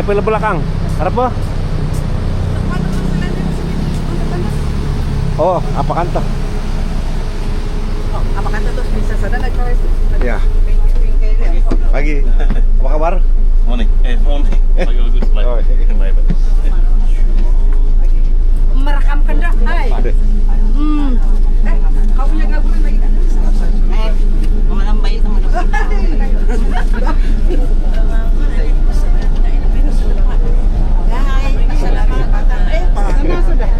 pila belakang. Harap mo? Oh, apa kanto? Apa kata terus bisa sana nag-choice? Ya. Pagi. Apa kabar? Morning. Morning. Pagi bagus. Baik. Oh, iya. Baik. Merekam kan dah, hai. Kau punya gaburan lagi kan? Malam baik sama dokter. Sana sudah.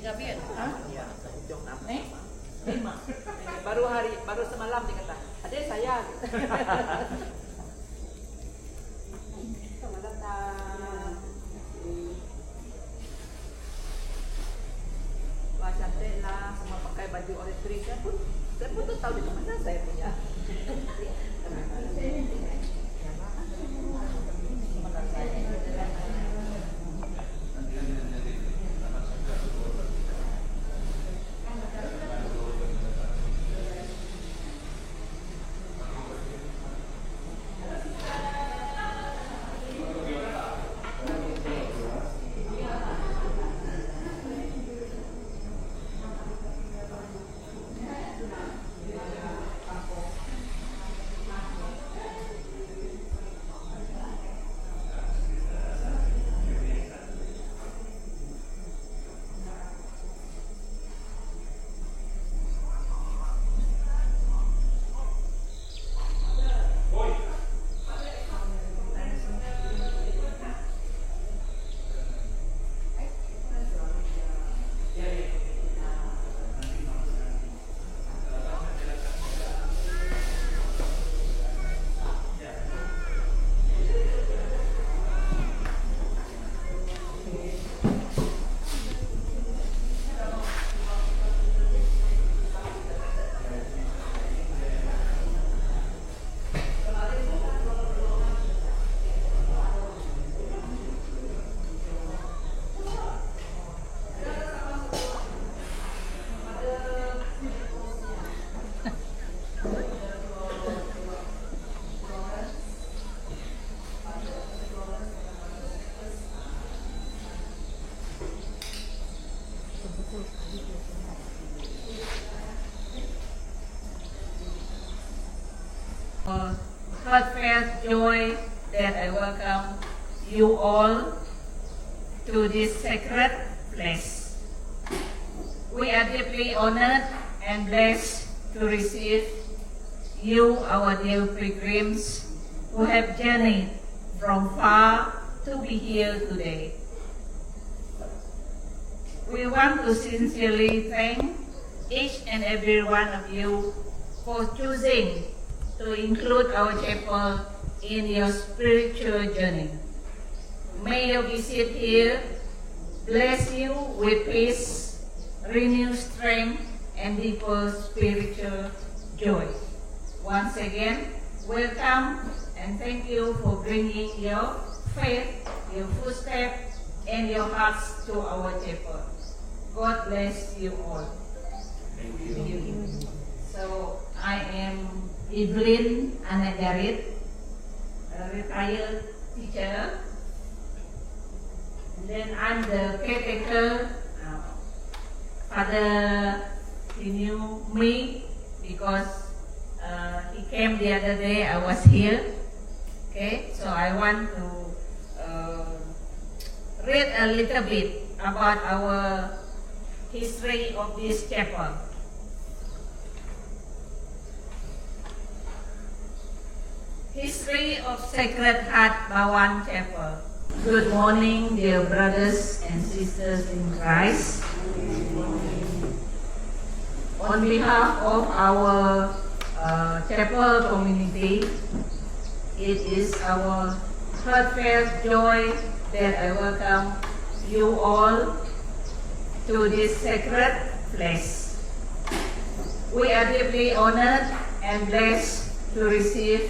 Gabian. Hah? Nih? 5. Baru semalam dikata. Adek saya. Selamat datang. Wah cantik lah, semua pakai baju origami. Saya pun tuh tahu di mana saya punya. Heartfelt joy that I welcome you all to this sacred place. We are deeply honored and blessed to receive you, our dear pilgrims, who have journeyed from far to be here today. We want to sincerely thank each and every one of you for choosing to include our chapel in your spiritual journey. May your visit here bless you with peace, renewed strength, and deeper spiritual joy. Once again, welcome and thank you for bringing your faith, your footsteps, and your hearts to our chapel. God bless you all. Thank you. So, I am Evelyn Anagarit, a retired teacher. And then I'm the caretaker. Father, he knew me because he came the other day. I was here. Okay, so I want to read a little bit about our history of this chapel. History of Sacred Heart Bawan Chapel. Good morning, dear brothers and sisters in Christ. On behalf of our chapel community, it is our heartfelt joy that I welcome you all to this sacred place. We are deeply honored and blessed to receive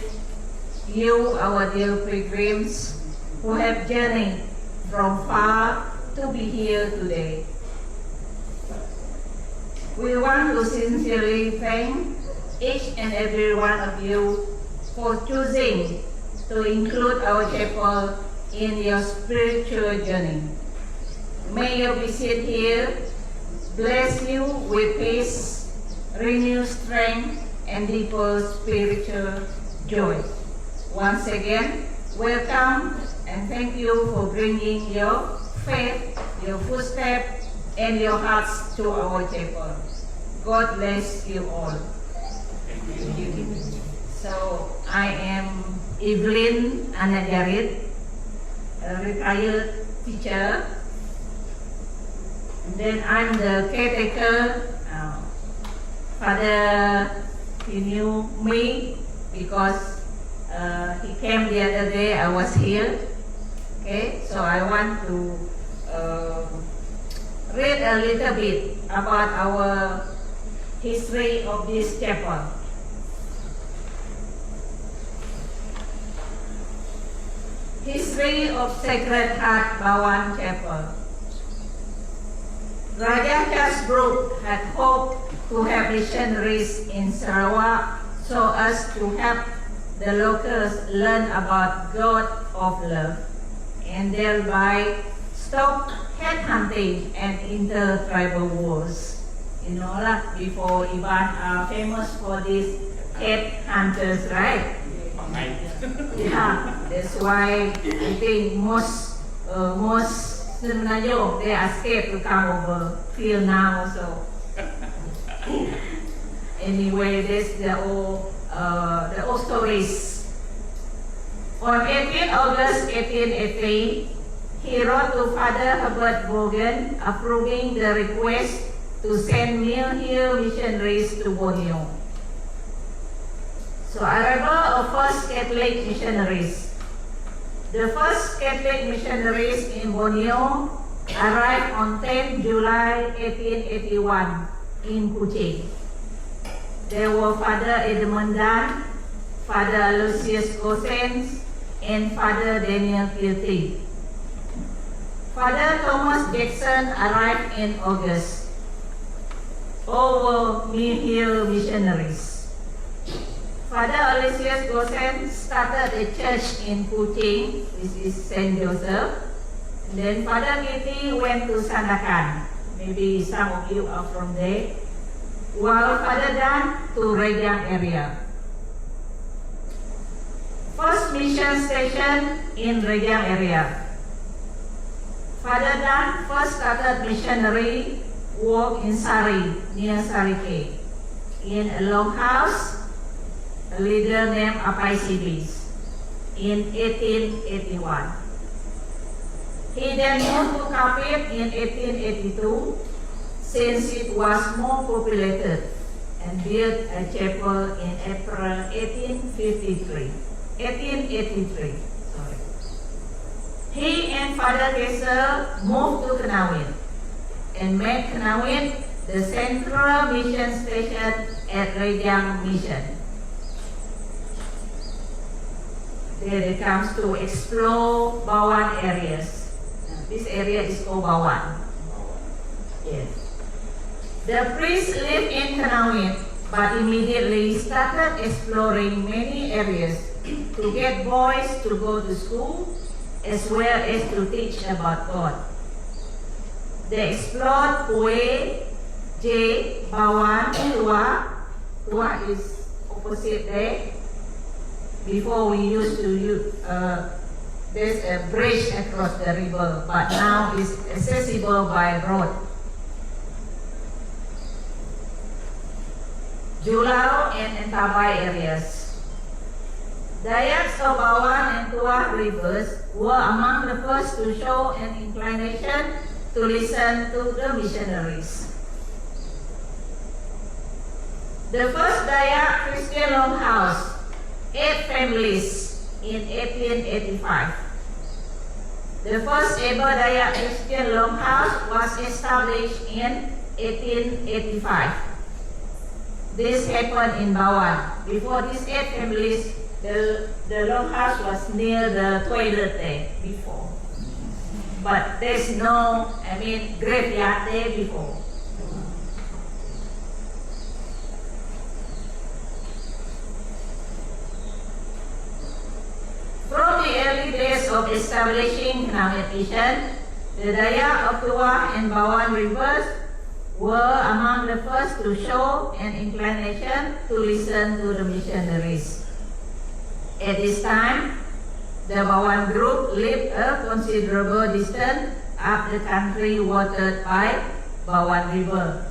you, our dear pilgrims, who have journeyed from far to be here today. We want to sincerely thank each and every one of you for choosing to include our chapel in your spiritual journey. May your visit here bless you with peace, renewed strength, and deeper spiritual joy. Once again, welcome and thank you for bringing your faith, your footsteps, and your hearts to our chapel. God bless you all. Thank you. So, I am Evelyn Anagarit, a retired teacher. And then I'm the caretaker. Father, he knew me because he came the other day. I was here. Okay, so I want to read a little bit about our history of this chapel. History of Sacred Heart Bawan Chapel. Raja Charles Brooke had hoped to have missionaries in Sarawak so as to help the locals learn about God of love and thereby stop headhunting and inter-tribal wars. You know, like before Iban are famous for these headhunters, right? Yeah, that's why I think most Semenanjung, they are scared to come over till now. So anyway, that's the old stories. On 18 August 1880, he wrote to Father Herbert Vaughan approving the request to send Mill Hill missionaries to Borneo. So arrival of first Catholic missionaries. The first Catholic missionaries in Borneo arrived on 10 July 1881 in Kuching. There were Father Edmund Dan, Father Aloysius Gosens, and Father Daniel Kilty. Father Thomas Jackson arrived in August. All were Mill Hill missionaries. Father Aloysius Gosens started a church in Kuching, this is St. Joseph. And then Father Kilty went to Sandakan. Maybe some of you are from there. While Father Dan to Rejang area. First mission station in Rejang area. Father Dan first started missionary work in Sari, near Sarike, in a longhouse, a leader named Apai Sibis, in 1881. He then moved to Kapit in 1882, since it was more populated, and built a chapel in April 1883. He and Father Kessel moved to Kanawin and made Kanawin the central mission station at Rejang Mission. There they comes to explore Bawan areas. This area is called Bawan. Yes. The priest lived in Kanawin, but immediately started exploring many areas to get boys to go to school as well as to teach about God. They explored Pue, J, Bawan, Tua. Tua is opposite there. Before we used to use, there's a bridge across the river, but now it's accessible by road. Julao and Entabay areas. Dayaks of Bawan and Tua rivers were among the first to show an inclination to listen to the missionaries. The first Dayak Christian longhouse, 8 families in 1885. The first ever Dayak Christian longhouse was established in 1885. This happened in Bawan. Before these 8 families, the longhouse was near the toilet there before. But there's no, graveyard there before. From the early days of establishing Kanawin Mission, the Dayak of Tua and Bawan rivers were among the first to show an inclination to listen to the missionaries. At this time, the Bawan group lived a considerable distance up the country watered by Bawan River.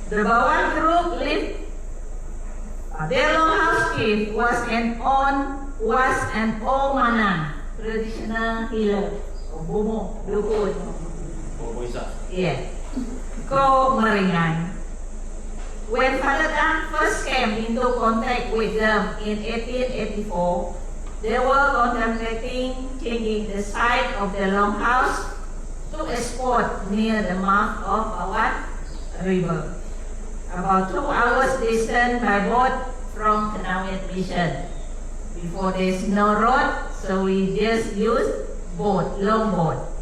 The Bawan group lived. Their longhouse chief was an old Manang, traditional healer Bumo, Dukun. Oh, Isa. Yeah. Go Meringan. When Father Dan first came into contact with them in 1884, they were contemplating changing the site of the longhouse to a spot near the mouth of Bawan River, about 2 hours distant by boat from Kenawit Mission. Before there's no road, so we just use boat, long boat.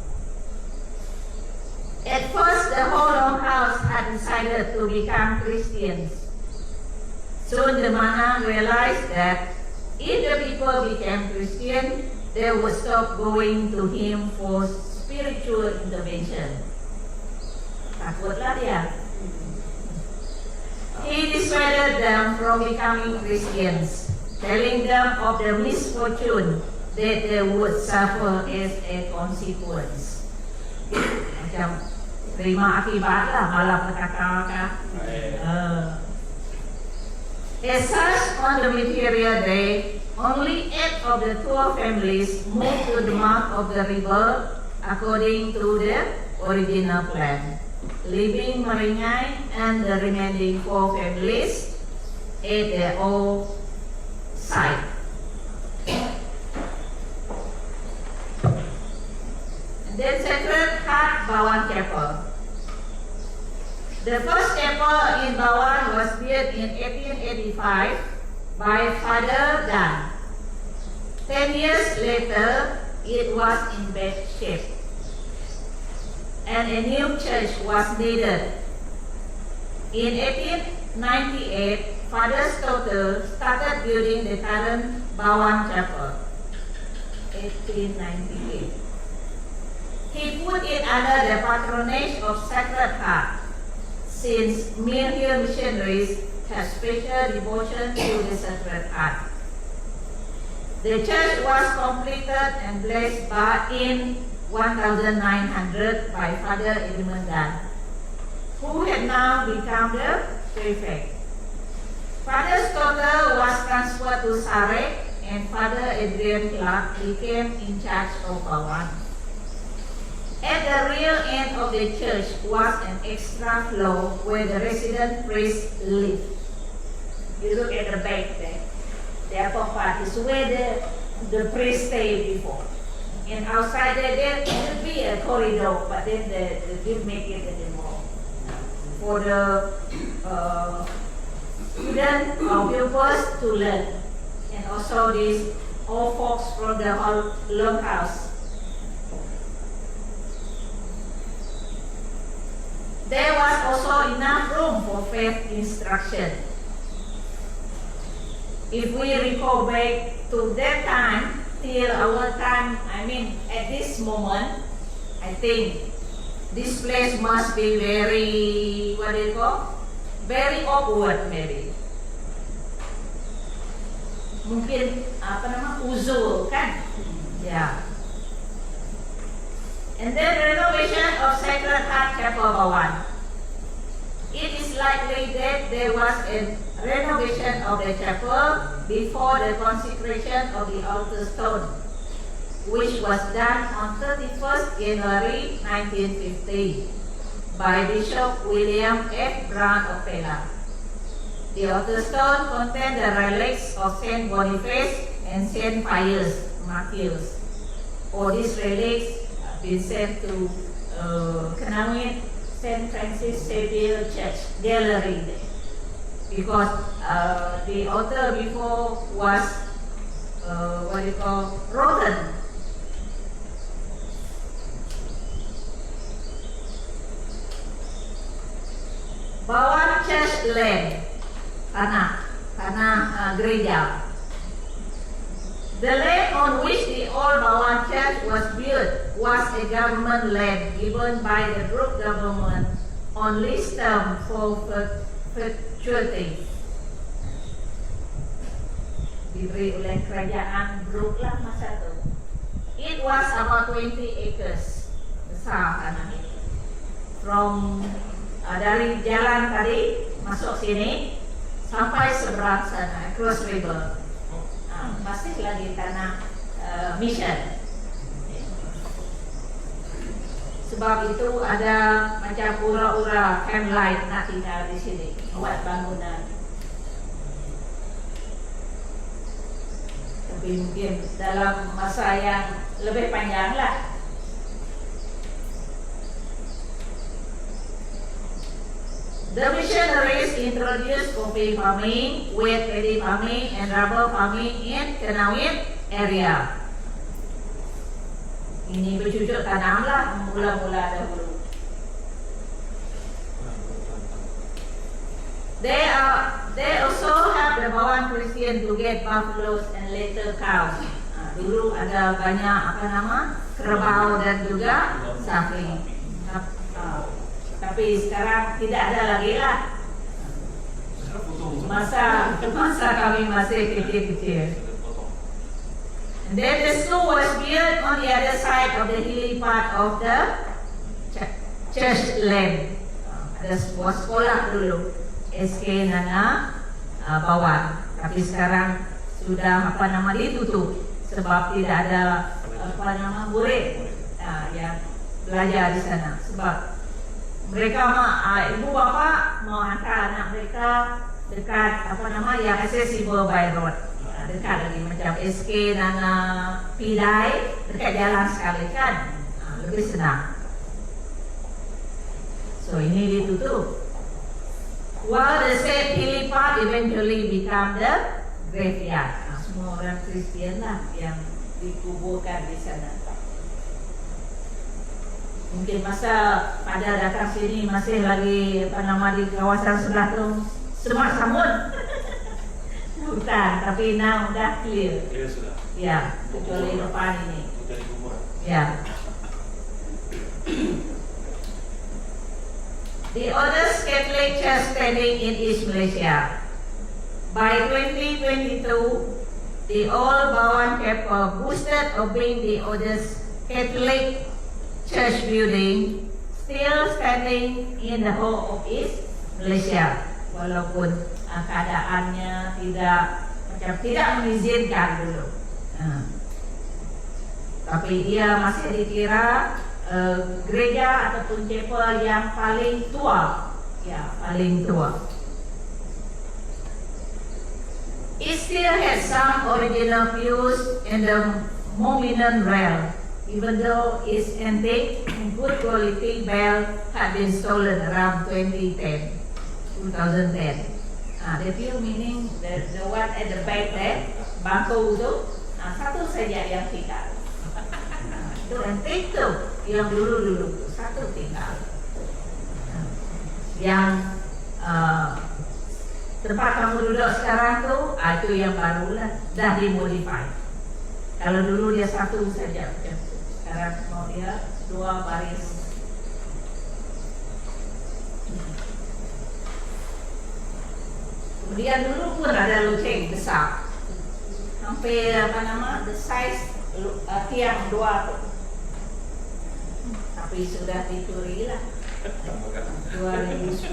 At first, the whole longhouse had decided to become Christians. Soon the Manang realized that if the people became Christian, they would stop going to him for spiritual intervention. Takutlah dia. He dissuaded them from becoming Christians, telling them of the misfortune that they would suffer as a consequence. Macam terima akibat lah, malah petaka. As such, on the material day, only 8 of the 12 families moved to the mouth of the river according to the original plan, leaving Meringai and the remaining 4 families at their own site. And then Sacred Heart Bawan Chapel. The first chapel in Bawan was built in 1885 by Father Dan. 10 years later, it was in bad shape, and a new church was needed. In 1898, Father Stotter started building the current Bawan Chapel. 1898. He put it under the patronage of Sacred Heart, since Mill Hill missionaries have special devotion to the Sacred Heart. The church was completed and blessed in 1900 by Father Edmund Dan, who had now become the prefect. Father Stotter was transferred to Sarek, and Father Adrian Clark became in charge of Bawan. At the rear end of the church was an extra floor where the resident priests lived. You look at the back there. The upper part is where the priest stayed before. And outside there should be a corridor, but then they didn't make it anymore. For the students or pupils to learn. And also these old folks from the whole longhouse. There was also enough room for faith instruction. If we recall back to that time, till our time, at this moment, I think this place must be very, very awkward maybe. Mungkin, uzul kan? Yeah. And then renovation of Sacred Heart Chapel Bawan. It is likely that there was a renovation of the chapel before the consecration of the altar stone, which was done on 31st January 1950 by Bishop William F. Brown of Pella. The altar stone contained the relics of Saint Boniface and Saint Pius Matthews. All these relics have been sent to Kenawit Saint Francis Xavier Church gallery there, because the altar before was rotten. Bawan Church land, tanah gereja. The land on which the old Bawan Church was built was a government land given by the Brooke government on lease term for perpetuity. Diberi oleh kerajaan Brooke lah masa itu. It was about 20 acres besar tanah itu. From dari jalan tadi masuk sini sampai seberang sana, Cross River. Masih lagi tanah mission. Sebab itu ada macam ura-ura camplight nak tinggal di sini, buat bangunan. Tapi mungkin dalam masa yang lebih panjang lah. The missionaries introduced coffee farming, wheat paddy farming, and rubber farming in Kenawit area. Ini bercucuk tanam lah mula-mula dahulu. They also have the Bawan Christian to get buffaloes and later cows. Dulu ada banyak kerbau dan juga sapi. Tapi sekarang tidak ada lagi lah. Masa kami masih kecil-kecil. And then the school was built on the other side of the hilly part of the church land. Ada sebuah sekolah dulu, SK Nana Bawan. Tapi sekarang sudah ditutup sebab tidak ada murid yang belajar di sana. Sebab mereka ibu bapa mau hantar anak mereka dekat yang accessible by road, dekat lagi macam SK Nana Pidai, dekat jalan sekali kan, lebih senang. So ini ditutup. While the said hilly part eventually become the graveyard. Semua orang Kristian lah yang dikuburkan di sana. Mungkin masa pada datang sini masih lagi di kawasan sebelah tu Semak Samud hutan, tapi now dah clear. Clear sudah. Ya, kecuali depan ini. Dari kuburan. Ya. The oldest Catholic church standing in East Malaysia. By 2022, the old Bawan Chapel boasted of being the oldest Catholic church building still standing in the whole of East Malaysia, walaupun keadaannya tidak mengizinkan dulu. Tapi dia masih dikira gereja ataupun chapel yang paling tua, paling tua. It still has some original views in the Mominan rail. Even though its antique and good quality bell had been stolen around 2010. The view meaning the one at the back there, bangku itu, satu saja yang tinggal. Itu antique tu, yang dulu satu tinggal. Yang tempat kamu duduk sekarang tu, itu yang baru lah, dah dimodify. Kalau dulu dia satu saja. Sekarang mau dia 2 baris. Kemudian dulu pun ada loceng besar, hampir the size tiang 2 tu. Tapi sudah dicuri lah 2010.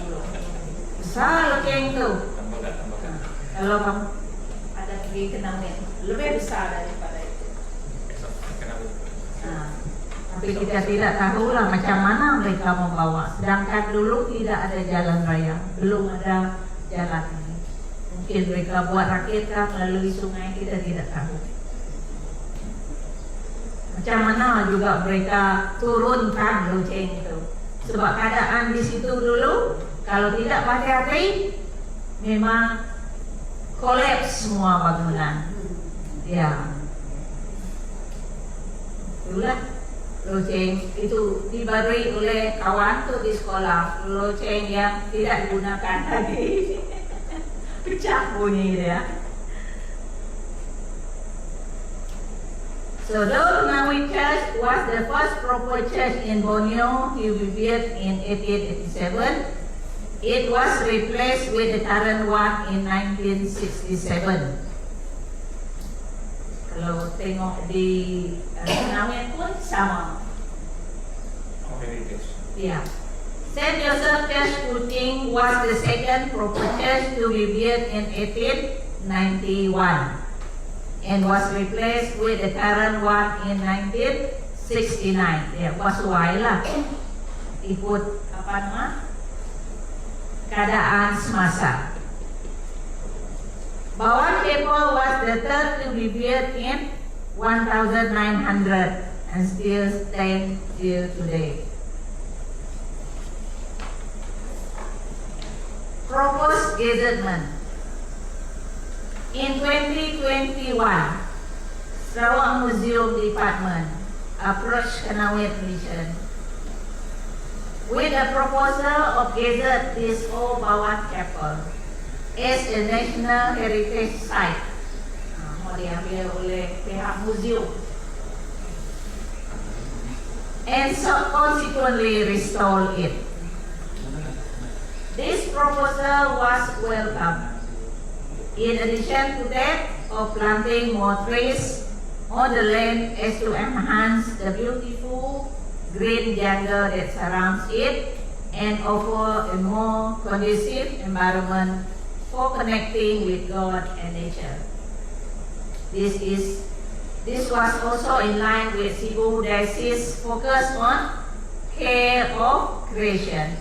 Besar loceng tu. Kalau kamu ada pergi ke Kenawit, lebih besar daripada itu. Tapi kita tidak tahu lah macam mana mereka membawa. Sedangkan dulu tidak ada jalan raya, belum ada jalan ini. Mungkin mereka buat rakit melalui sungai, kita tidak tahu. Macam mana juga mereka turunkan loceng itu. Sebab keadaan di situ dulu, kalau tidak hati-hati, memang kolaps semua bangunan. Ya. Itulah loceng itu diberi oleh kawan tu di sekolah, loceng yang tidak digunakan lagi. Pecah bunyi dia. So though Kenawit Church was the first proper church in Borneo to be built in 1887, it was replaced with the current one in 1967. Kalau tengok di Kenawit pun sama. Ya. Saint Joseph Church Kuching was the second proper church to be built in 1891 and was replaced with the current one in 1972. 69. Dia sesuai lah ikut apa nama keadaan semasa. Bawang Chapel was the third to be built in 1900 and still stand till today. Proposed gazettement. In 2021, Sarawak Museum Department approached Kanawit Mission with a proposal of gazette this old Bawang Chapel as a national heritage site. Mau diambil oleh pihak museum. And so consequently restore it. This proposal was welcome. In addition to that, of planting more trees on the land as to enhance the beautiful green jungle that surrounds it and offer a more conducive environment for connecting with God and nature. This was also in line with Cebu Diocese's focus on care of creation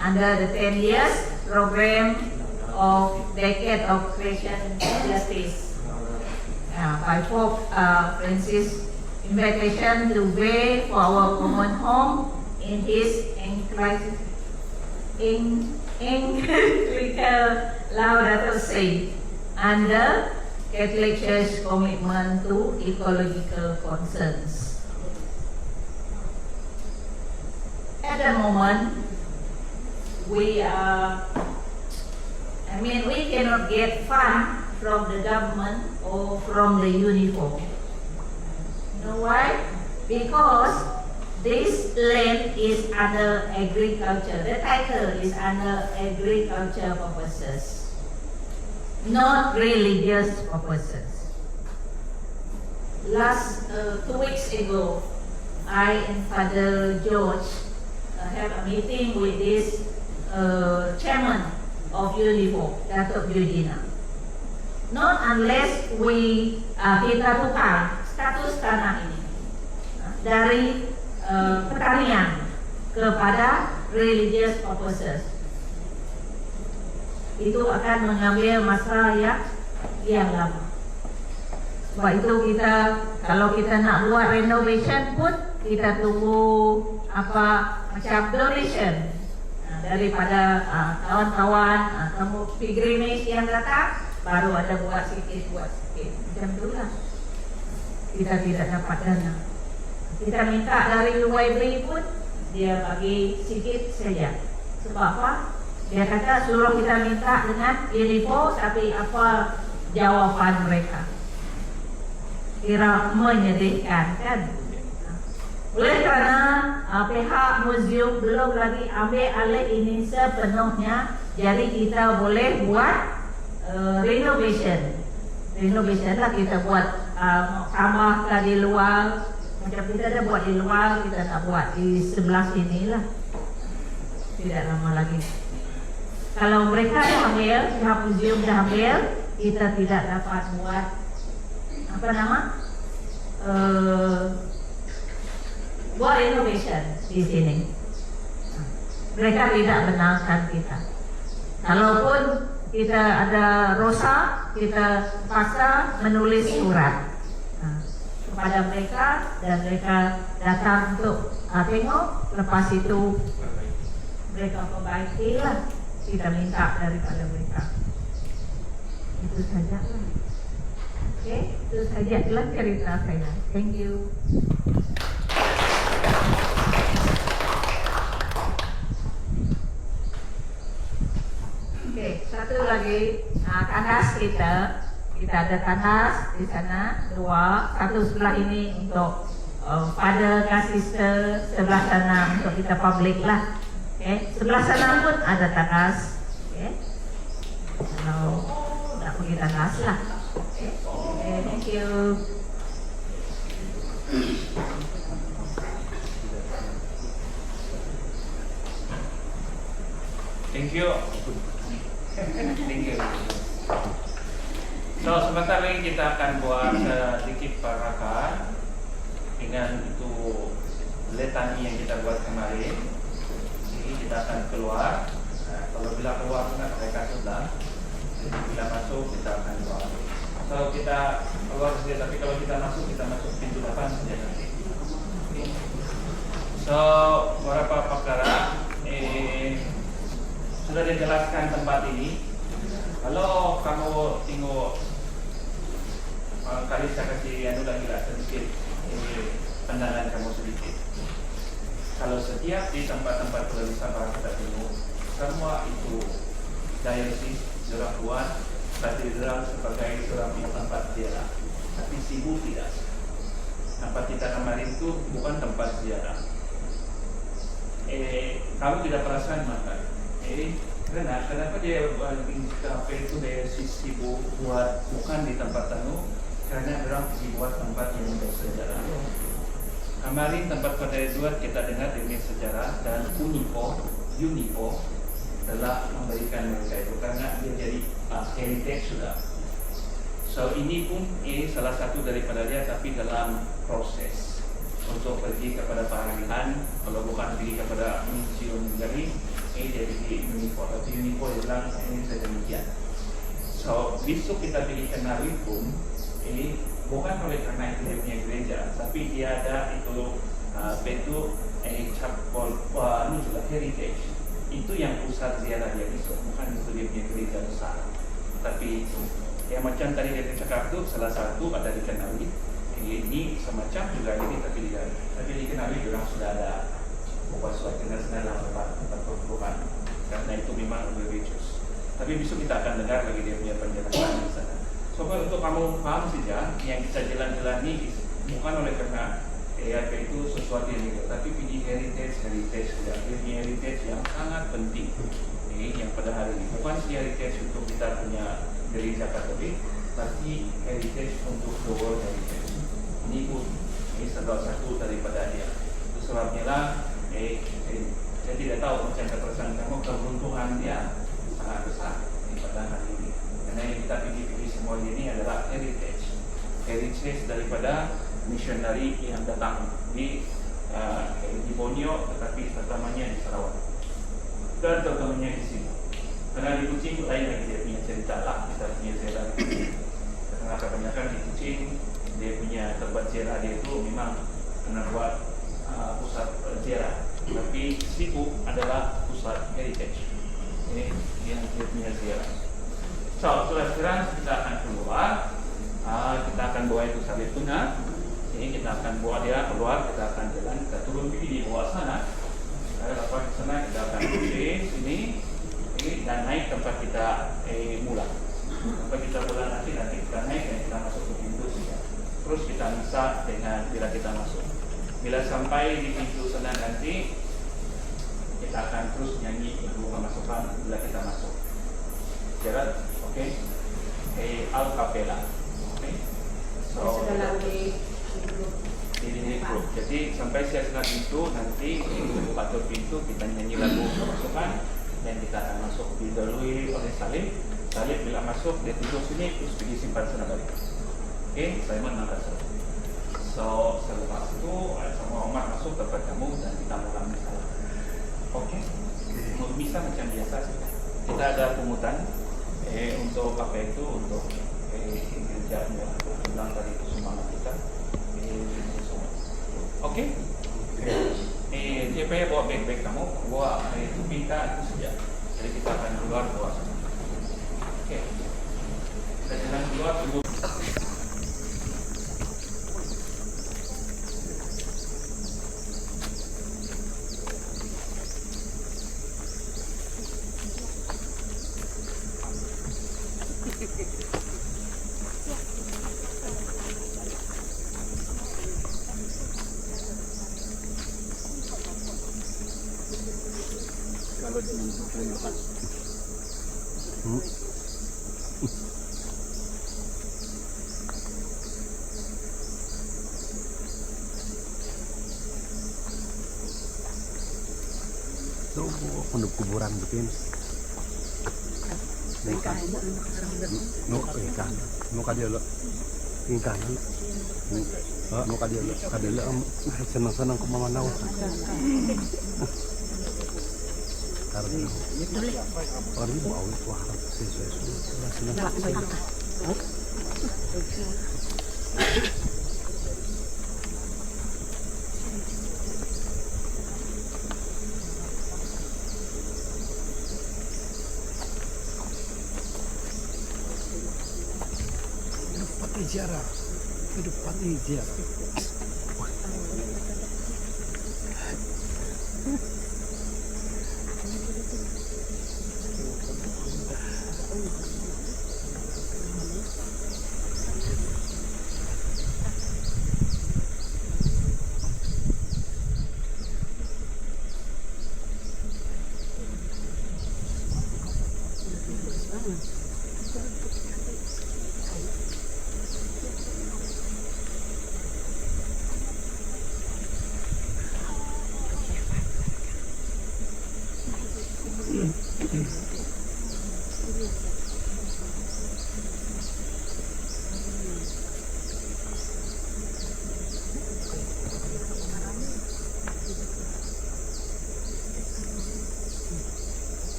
under the 10 years program of Decade of Creation Justice by Pope Francis' invitation to pray for our common home in his encyclical Laudato Si under Catholic Church commitment to ecological concerns. At the moment, we cannot get fund from the government or from the uniform. You know why? Because this land is under agriculture. The title is under agriculture purposes, not religious purposes. Last 2 weeks ago, I and Father George have a meeting with this chairman of Unifor, Datuk Yudina. Not unless kita tukar status tanah ini dari pertanian kepada religious purposes. Itu akan mengambil masa yang lama. Sebab itu kalau kita nak buat renovation pun kita tunggu macam donation daripada kawan-kawan atau pilgrimage yang datang, baru ada buat sikit. Macam itulah. Kita tidak dapat dana. Kita minta dari UYB pun dia bagi sikit saja. Sebab apa? Dia kata suruh kita minta dengan info, tapi apa jawaban mereka? Kira menyedihkan, kan? Oleh kerana pihak museum belum lagi ambil alih ini sepenuhnya, jadi kita boleh buat renovation lah, kita buat tambahkan di luar. Macam kita dah buat di luar, kita nak buat di sebelah sini lah. Tidak lama lagi. Kalau mereka dah ambil, pihak museum dah ambil, kita tidak dapat buat buat renovation di sini. Mereka tidak benarkan kita. Kalaupun kita ada rosak, kita paksa menulis surat kepada mereka dan mereka datang untuk tengok. Lepas itu mereka perbaikilah, kita minta daripada mereka. Itu saja. Okay, itu saja cerita saya. Thank you. Okay, satu lagi tandas kita ada tandas di sana 2, satu sebelah ini untuk father dan sister, sebelah sana untuk kita public lah. Okay, sebelah sana pun ada tandas. Okay, kalau nak pergi tandas lah. Okay, thank you. Thank you. Thank you. So sebentar lagi kita akan buat sedikit parakan dengan itu letani yang kita buat kemarin. Jadi kita akan keluar. Nah, kalau bila keluar kita pakai kasut lah. Jadi bila masuk kita akan keluar. So kita keluar saja, tapi kalau kita masuk pintu depan saja nanti. Okay. So beberapa perkara sudah dijelaskan tempat ini. Kalau kamu tengok kali saya kasih lagi lah sedikit pandangan kamu sedikit. Kalau setiap di tempat-tempat berwisata kita tengok, semua itu diocese Jorang Tuan, katedral sebagai seorang tempat ziarah. Tapi Sibu tidak. Tempat kita kemarin itu bukan tempat ziarah. Kamu tidak perasan makan. Kenapa dia apa itu diocese Sibu buat bukan di tempat tanu? Karena orang dibuat tempat yang bersejarah. Kemarin tempat pada Edward kita dengar demi sejarah dan UNIPO telah memberikan mereka itu karena dia jadi heritage sudah. So ini pun salah satu daripada dia, tapi dalam proses untuk pergi kepada pengadilan, kalau bukan pergi kepada museum negeri, dia pergi UNIPO. Tapi UNIPO dia bilang ini sedemikian. So besok kita pergi ke Narikum. Ini bukan oleh karena itu dia punya gereja, tapi dia ada itu bentuk chapel ini juga heritage. Itu yang pusat ziarah dia besok, bukan itu dia punya gereja besar. Tapi yang macam tadi dia cakap tu salah satu ada di Kenawi. Ini semacam juga ini tapi di Kenawi orang sudah ada suatu internasional tempat perkumpulan karena itu memang religious. Tapi besok kita akan dengar lagi dia punya penjelasan di sana. Coba untuk kamu paham saja yang kita jalan-jalan ini bukan oleh karena itu sesuatu yang itu, tapi pilih heritage juga. Pilih heritage yang sangat penting. Yang pada hari ini bukan si heritage untuk kita punya gereja Katolik, tapi heritage untuk the world heritage. Ini pun salah satu daripada dia. Itu sebabnya lah saya tidak tahu macam kepercayaan kamu, keberuntungan dia sangat besar pada hari ini. Karena yang kita pilih semua ini adalah heritage daripada misionari yang datang di Borneo, tetapi pertamanya di Sarawak dan terutamanya di sini. Karena di Kuching lain lagi dia punya cerita lah, kita punya ziarah. Karena kebanyakan di Kuching dia punya tempat ziarah dia itu memang kena buat pusat ziarah, tapi Sibu adalah pusat heritage. Ini yang dia punya ziarah. So, sekarang kita akan keluar, kita akan bawa itu salib tengah. Ini kita akan bawa dia keluar, kita akan jalan, kita turun di bawah sana. Lepas di sana kita akan pergi sini, dan naik tempat kita mula. Tempat kita mula nanti kita naik dan kita masuk ke pintu sini. Terus kita bisa dengan bila kita masuk. Bila sampai di pintu sana nanti, kita akan terus nyanyi lagu pemasukan bila kita masuk. Jalan. Okay, al capella. Okay, so ini grup. Jadi sampai saya setengah pintu nanti atur pintu kita nyanyi lagu pemasukan dan kita akan masuk didahului oleh salib. Salib bila masuk dia tidur sini terus pergi simpan sana balik. Okay, saya mengangkat salib. So selepas itu semua umat masuk tempat kamu dan kita ulang salah. Okay, bisa macam biasa saja. Kita ada pungutan. Untuk apa itu untuk gereja ulang tadi itu semangat kita oke. Dia bawa bag kamu bawa itu pinta itu saja, jadi kita akan keluar bawa sana. Oke, kita jalan keluar tunggu. Itu kuburan bikin ikan ikan dia loh ikan Anu kadele senang-senang ku mamanaw. Karena orang bau itu harus sesuai. Ziarah hidup pati ziarah.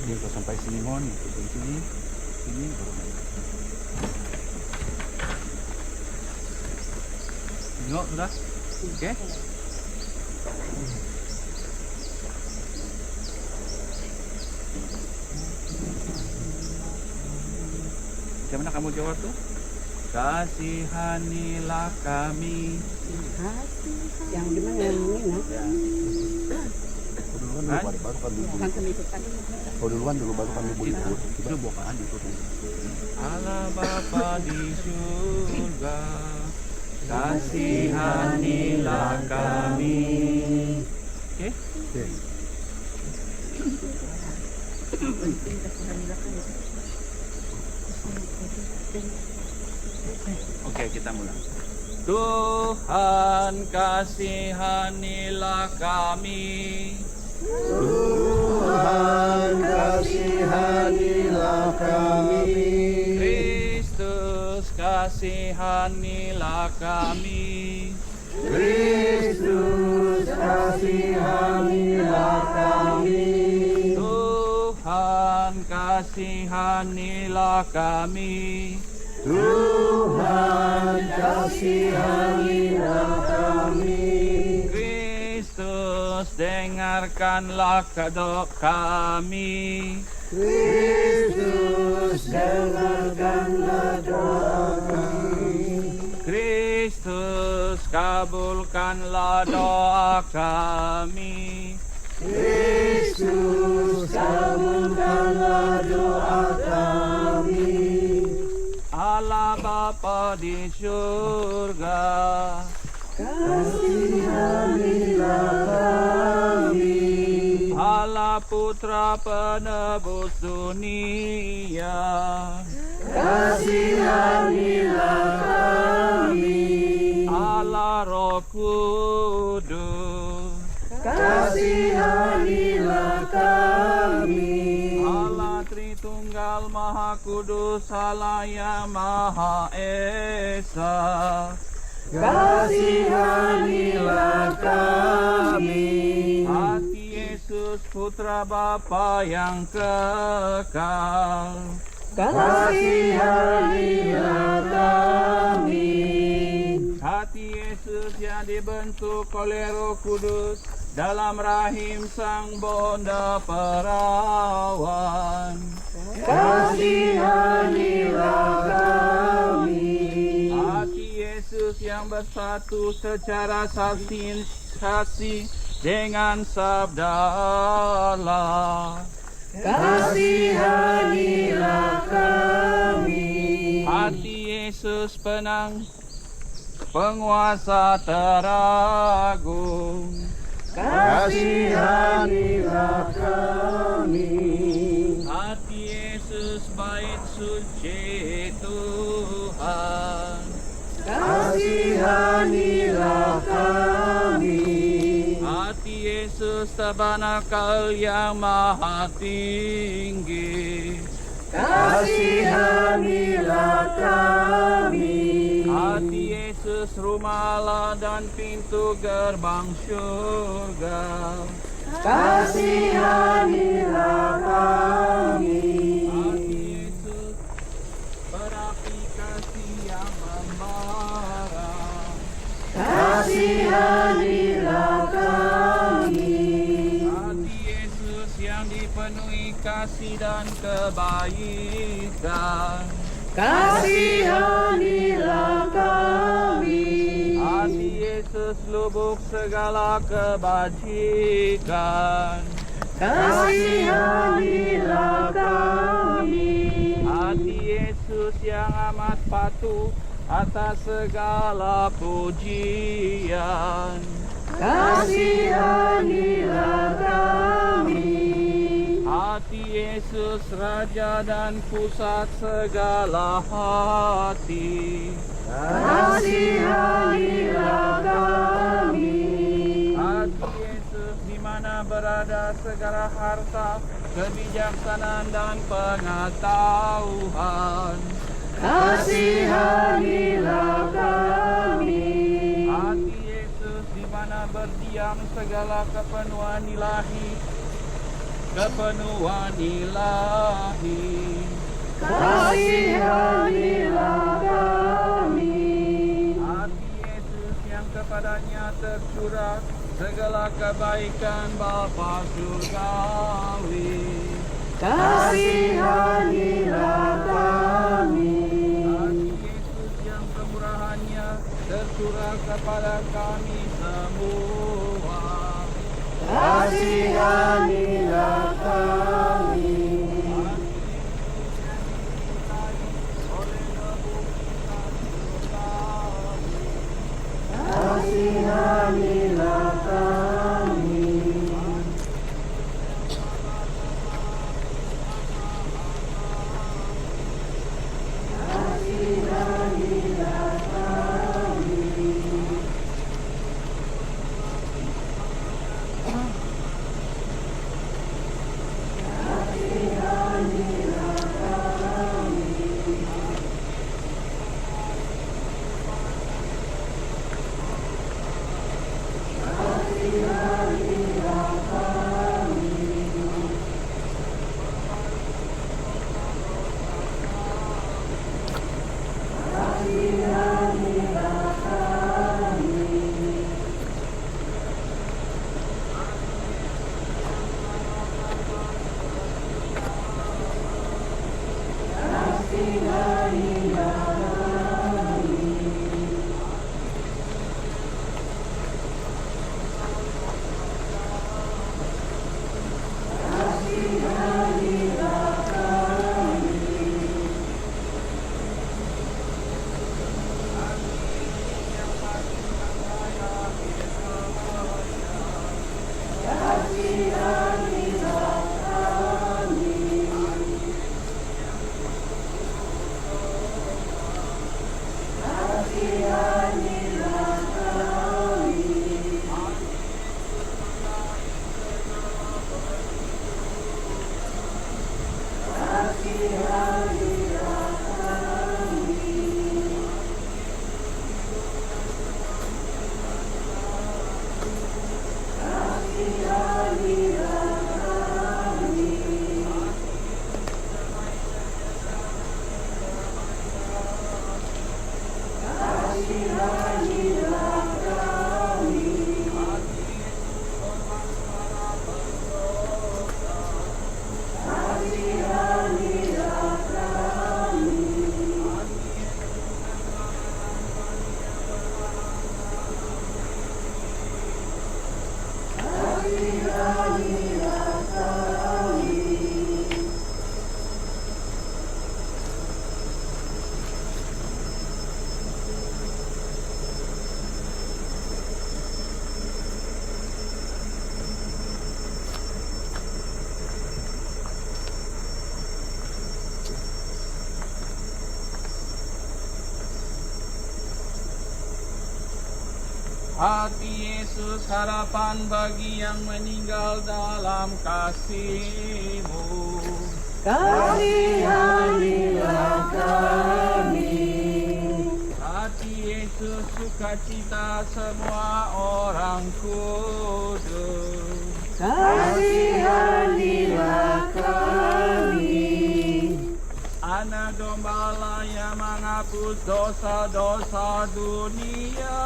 Dia kalau sampai sini mon, sini baru naik. Tengok sudah, oke? Macam mana kamu jawab tuh? Kasihanilah kami. Yang di mana yang ini? Duluan dulu baru kami libur. Kita bukaan itu. Allah Bapa di surga, kasihanilah kami. Oke? Oke, kita mulai. Tuhan kasihanilah kami. Tuhan kasihanilah kami. Kristus kasihanilah kami. Kristus kasihanilah kami. Tuhan kasihanilah kami. Tuhan kasihanilah kami. Kristus dengarkanlah doa kami. Kristus dengarkanlah doa kami. Kristus kabulkanlah doa kami. Kristus kabulkanlah doa kami. Allah Bapa di surga, kasihanilah kami. Allah Putra penebus dunia, Kasihanilah kami. Allah Roh Kudus, Kasihanilah kami. Allah Tritunggal Maha Kudus, Allah yang Maha Esa, Kasihanilah kami. hati Yesus Putra Bapa yang kekal, Kasihanilah kami. hati Yesus yang dibentuk oleh Roh Kudus dalam rahim Sang Bonda Perawan, Kasihanilah kami. hati Yesus yang bersatu secara saksi dengan sabda Allah, Kasihanilah kami. hati Yesus penguasa teragung, Kasihanilah kami. hati Yesus bait suci Tuhan, Kasihanilah Yesus tabernakel yang maha tinggi. Kasihanilah kami. Hati Yesus rumah Allah dan pintu gerbang surga. Kasihanilah kami. Hati Yesus berapi kasih yang membara. Kasihanilah kami. Hati Yesus yang dipenuhi kasih dan kebaikan. Kasihanilah kami. Hati Yesus lubuk segala kebajikan. Kasihanilah kami. Hati Yesus yang amat patuh atas segala pujian. Kasihanilah kami. Hati Yesus Raja dan pusat segala hati. Kasihanilah kami. Hati Yesus di mana berada segala harta, kebijaksanaan dan pengetahuan. Kasihanilah kami. Hati Yesus di mana berdiam segala kepenuhan ilahi. Kepenuhan ilahi. Kasihanilah kami. Hati Yesus yang kepadanya tercurah segala kebaikan Bapa surgawi. Kasihanilah kami. Hati Yesus yang kemurahannya tercurah kepada kami semua. Kasihanilah kami. Kasihanilah kami. Kasihanilah kami. Kasihanilah kami. Kasihanilah kami. Kasihanilah kami. Kasihanilah kami. Kasihanilah kami. Kasihanilah kami. Kasihanilah kami. Kasihanilah kami. Kasihanilah kami. Kasihanilah kami. Kasihanilah kami. Kasihanilah kami. Hati Yesus Yesus, harapan bagi yang meninggal dalam kasih-Mu. Kasihanilah kami. Hati Yesus, sukacita semua orang kudus. Kasihanilah kami. Anak Dombala yang menghapus dosa-dosa dunia.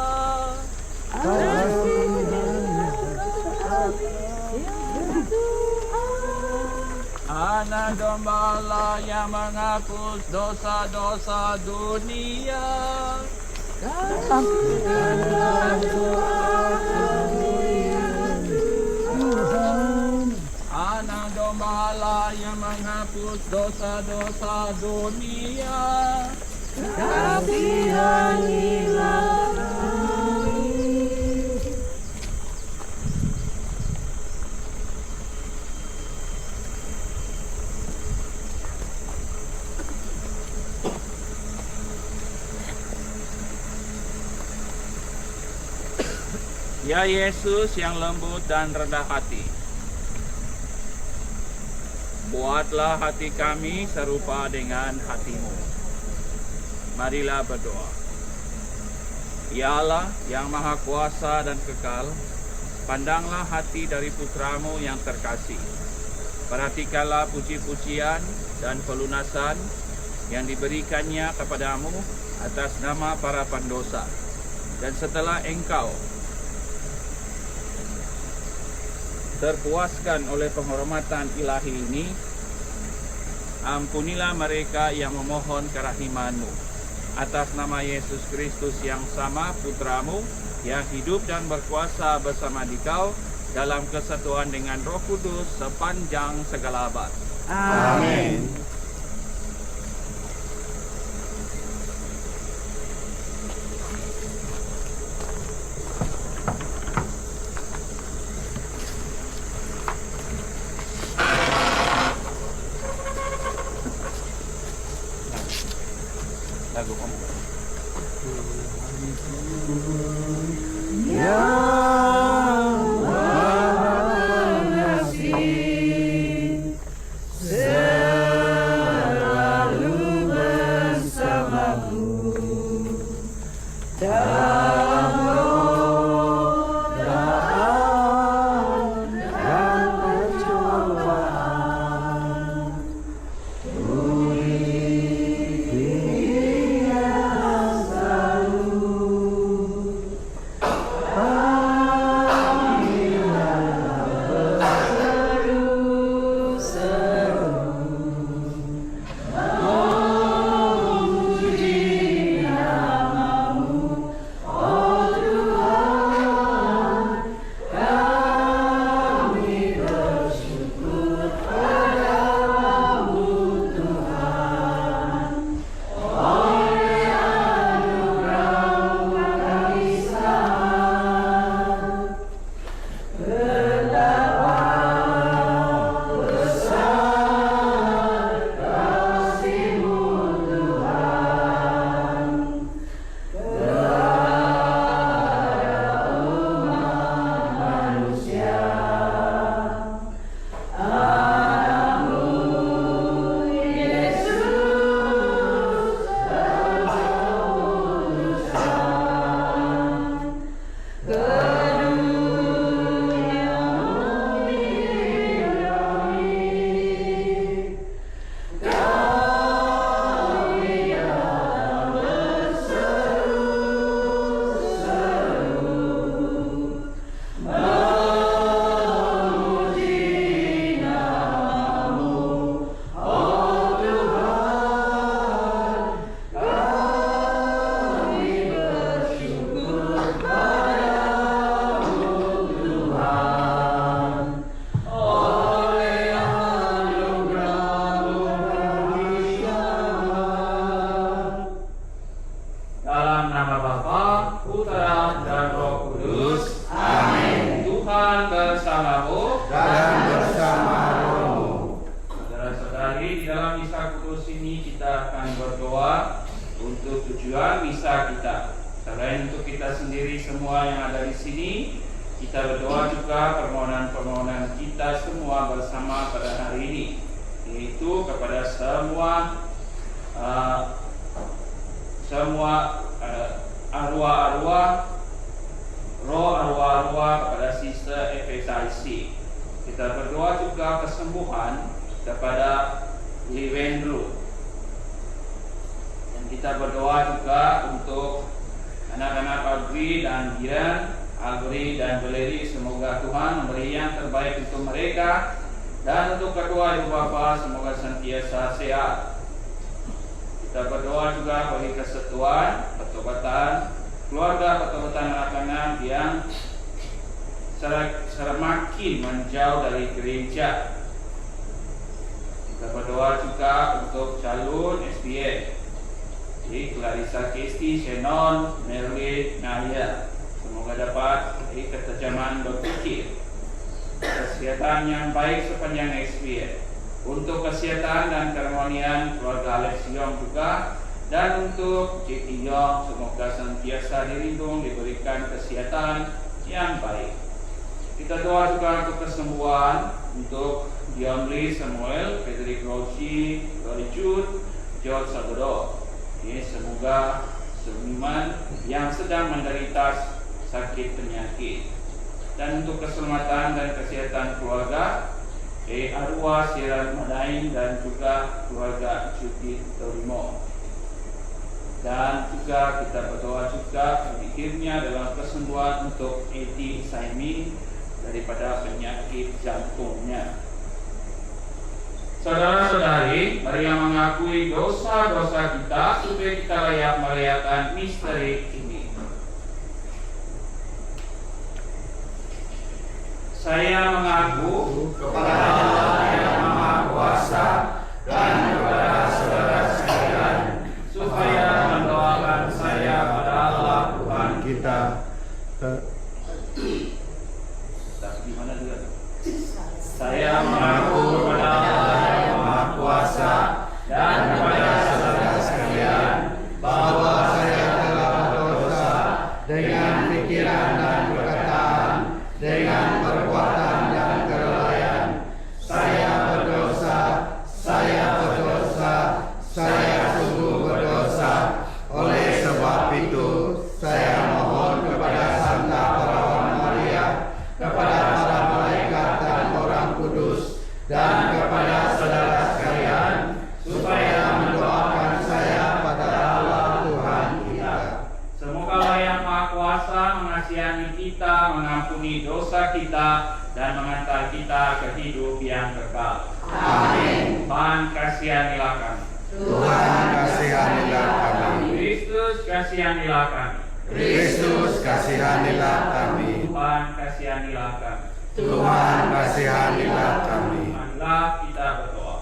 Anak Dombala yang menghapus dosa-dosa dunia. Anak Dombala yang menghapus dosa-dosa dunia. Kasihanilah kami. Ya Yesus yang lembut dan rendah hati, buatlah hati kami serupa dengan hati-Mu. Marilah berdoa. Ya Allah yang maha kuasa dan kekal, pandanglah hati dari putra-Mu yang terkasih. Perhatikanlah puji-pujian dan pelunasan yang diberikannya kepadamu atas nama para pendosa. Dan setelah Engkau terpuaskan oleh penghormatan ilahi ini, ampunilah mereka yang memohon kerahiman-Mu. Atas nama Yesus Kristus yang sama, Putra-Mu, yang hidup dan berkuasa bersama Dikau dalam kesatuan dengan Roh Kudus sepanjang segala abad. Amin. Lagu kamu. Yang Maha Pengasih, selalu bersamaku dalam godaan dan percobaan. Dalam nama Bapa, Putra, dan Roh Kudus. Amin. Tuhan bersamamu Dan bersama rohmu. Saudara-saudari, di dalam misa kudus ini kita akan berdoa untuk tujuan misa kita. Selain untuk kita sendiri semua yang ada di sini, Kita berdoa juga permohonan-permohonan kita semua bersama pada hari ini, yaitu kepada semua arwah-arwah, roh arwah-arwah kepada Sister FSIC. Kita berdoa juga kesembuhan kepada Liwendru. Dan kita berdoa juga untuk anak-anak Agri dan Dian, Agri dan Beleri, semoga Tuhan memberi yang terbaik untuk mereka. Dan untuk kedua ibu bapa, semoga senantiasa sehat. Kita berdoa juga bagi kesatuan, pertobatan keluarga, pertobatan anak-anak yang semakin menjauh dari gereja. Kita berdoa juga untuk calon SPN, Clarissa Kesti, Shannon, Merlin, Naya. Semoga dapat ketajaman berpikir, kesehatan yang baik sepanjang SPN. Untuk kesehatan dan keharmonian keluarga Alex Yong juga. Dan untuk J.T. Yong, semoga senantiasa dilindung, diberikan kesehatan yang baik. Kita doa juga untuk kesembuhan untuk Dion Lee Samuel, Frederick Roshi, Lori Jude, George Sagodo. Semoga seniman yang sedang menderita sakit penyakit. Dan untuk keselamatan dan kesehatan keluarga arwah Sirat Madain dan juga keluarga Judith Torimo. Dan juga kita berdoa juga akhirnya dalam kesembuhan untuk Edi Saimi daripada penyakit jantungnya. Saudara-saudari, mari mengakui dosa-dosa kita supaya kita layak merayakan misteri ini. Saya mengaku kepada Allah yang Maha Kuasa dan kepada saudara sekalian, supaya mendoakan saya pada Allah Tuhan kita Gimana juga? Saya mengaku kepada Allah yang Maha Kuasa dan kepada saudara sekalian bahwa saya telah berdosa dengan pikiran dan perkataan, dengan perbuatan dan kelalaian. Saya berdosa, saya sungguh berdosa. Oleh sebab itu, saya mohon kepada Santa Perawan Maria, kepada para malaikat dan orang kudus, dan kepada saudara sekalian, supaya mendoakan saya pada Allah Tuhan kita. Semoga Allah yang Maha Kuasa mengasihani kita, mengampuni dosa kita, dan mengantar kita ke hidup yang kekal. Amin. Tuhan kasihanilah kami. Tuhan kasihanilah kami. Kristus kasihanilah kami. Kristus kasihanilah kami. Tuhan kasihanilah kami. Tuhan kasihanilah kami. Marilah kita berdoa.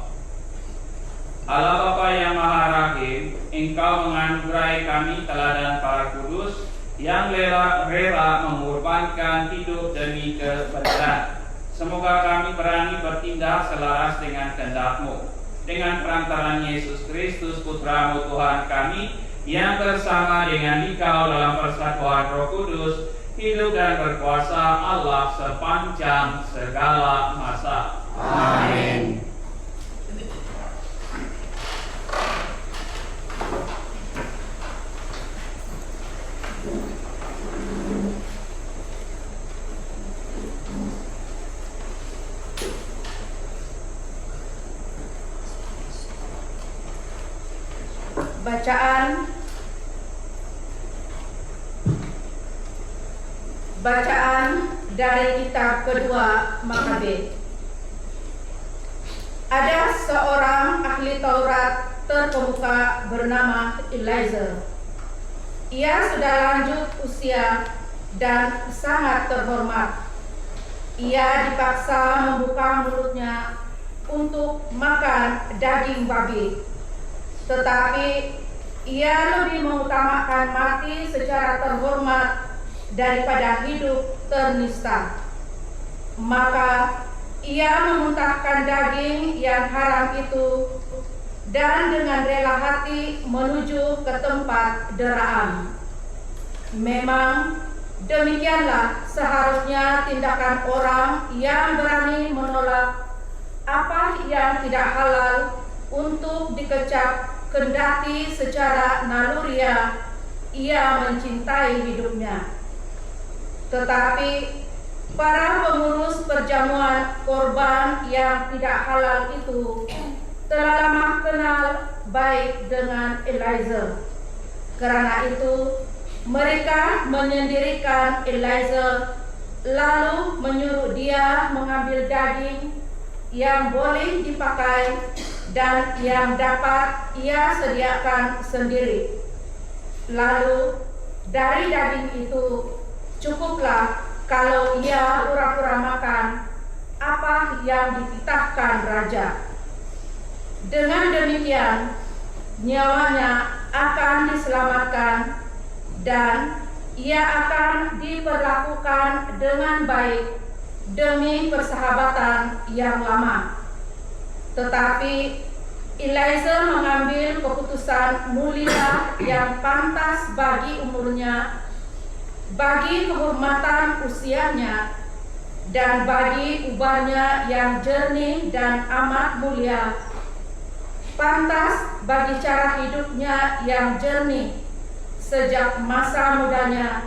Allah Bapa yang Maha Rahim, Engkau menganugerahi kami teladan para kudus yang rela mengorbankan hidup demi kebenaran. Semoga kami berani bertindak selaras dengan kehendak-Mu. Dengan perantaraan Yesus Kristus, Putra-Mu Tuhan kami, yang bersama dengan Engkau dalam persatuan Roh Kudus, hidup dan berkuasa Allah sepanjang segala masa. Amin. Bacaan dari kitab kedua Makabeh. Ada seorang ahli Taurat terkemuka bernama Eliezer. Ia sudah lanjut usia dan sangat terhormat. Ia dipaksa membuka mulutnya untuk makan daging babi, tetapi ia lebih mengutamakan mati secara terhormat daripada hidup ternista. Maka ia memuntahkan daging yang haram itu dan dengan rela hati menuju ke tempat deraan. Memang Demikianlah seharusnya tindakan orang yang berani menolak apa yang tidak halal untuk dikecap, kendati secara naluriah ia mencintai hidupnya. Tetapi para pengurus perjamuan korban yang tidak halal itu telah lama kenal baik dengan Eliezer. Karena itu mereka menyendirikan Eliezer, lalu menyuruh dia mengambil daging yang boleh dipakai dan yang dapat ia sediakan sendiri. Lalu dari daging itu cukuplah kalau ia pura-pura makan apa yang dititahkan raja. Dengan demikian nyawanya akan diselamatkan dan ia akan diperlakukan dengan baik demi persahabatan yang lama. Tetapi Eliezer mengambil keputusan mulia yang pantas bagi umurnya, bagi kehormatan usianya, dan bagi ubahnya yang jernih dan amat mulia, pantas bagi cara hidupnya yang jernih sejak masa mudanya,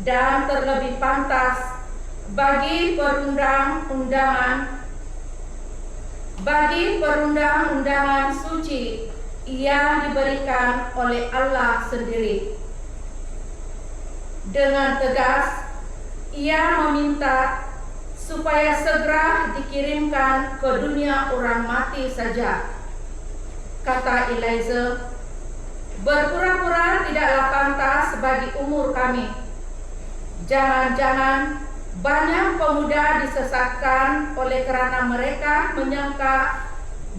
dan terlebih pantas bagi perundang-undangan suci yang diberikan oleh Allah sendiri. Dengan tegas ia meminta supaya segera dikirimkan ke dunia orang mati saja. Kata Eliezer, berpura-pura tidaklah pantas bagi umur kami. Jangan-jangan banyak pemuda disesatkan oleh karena mereka menyangka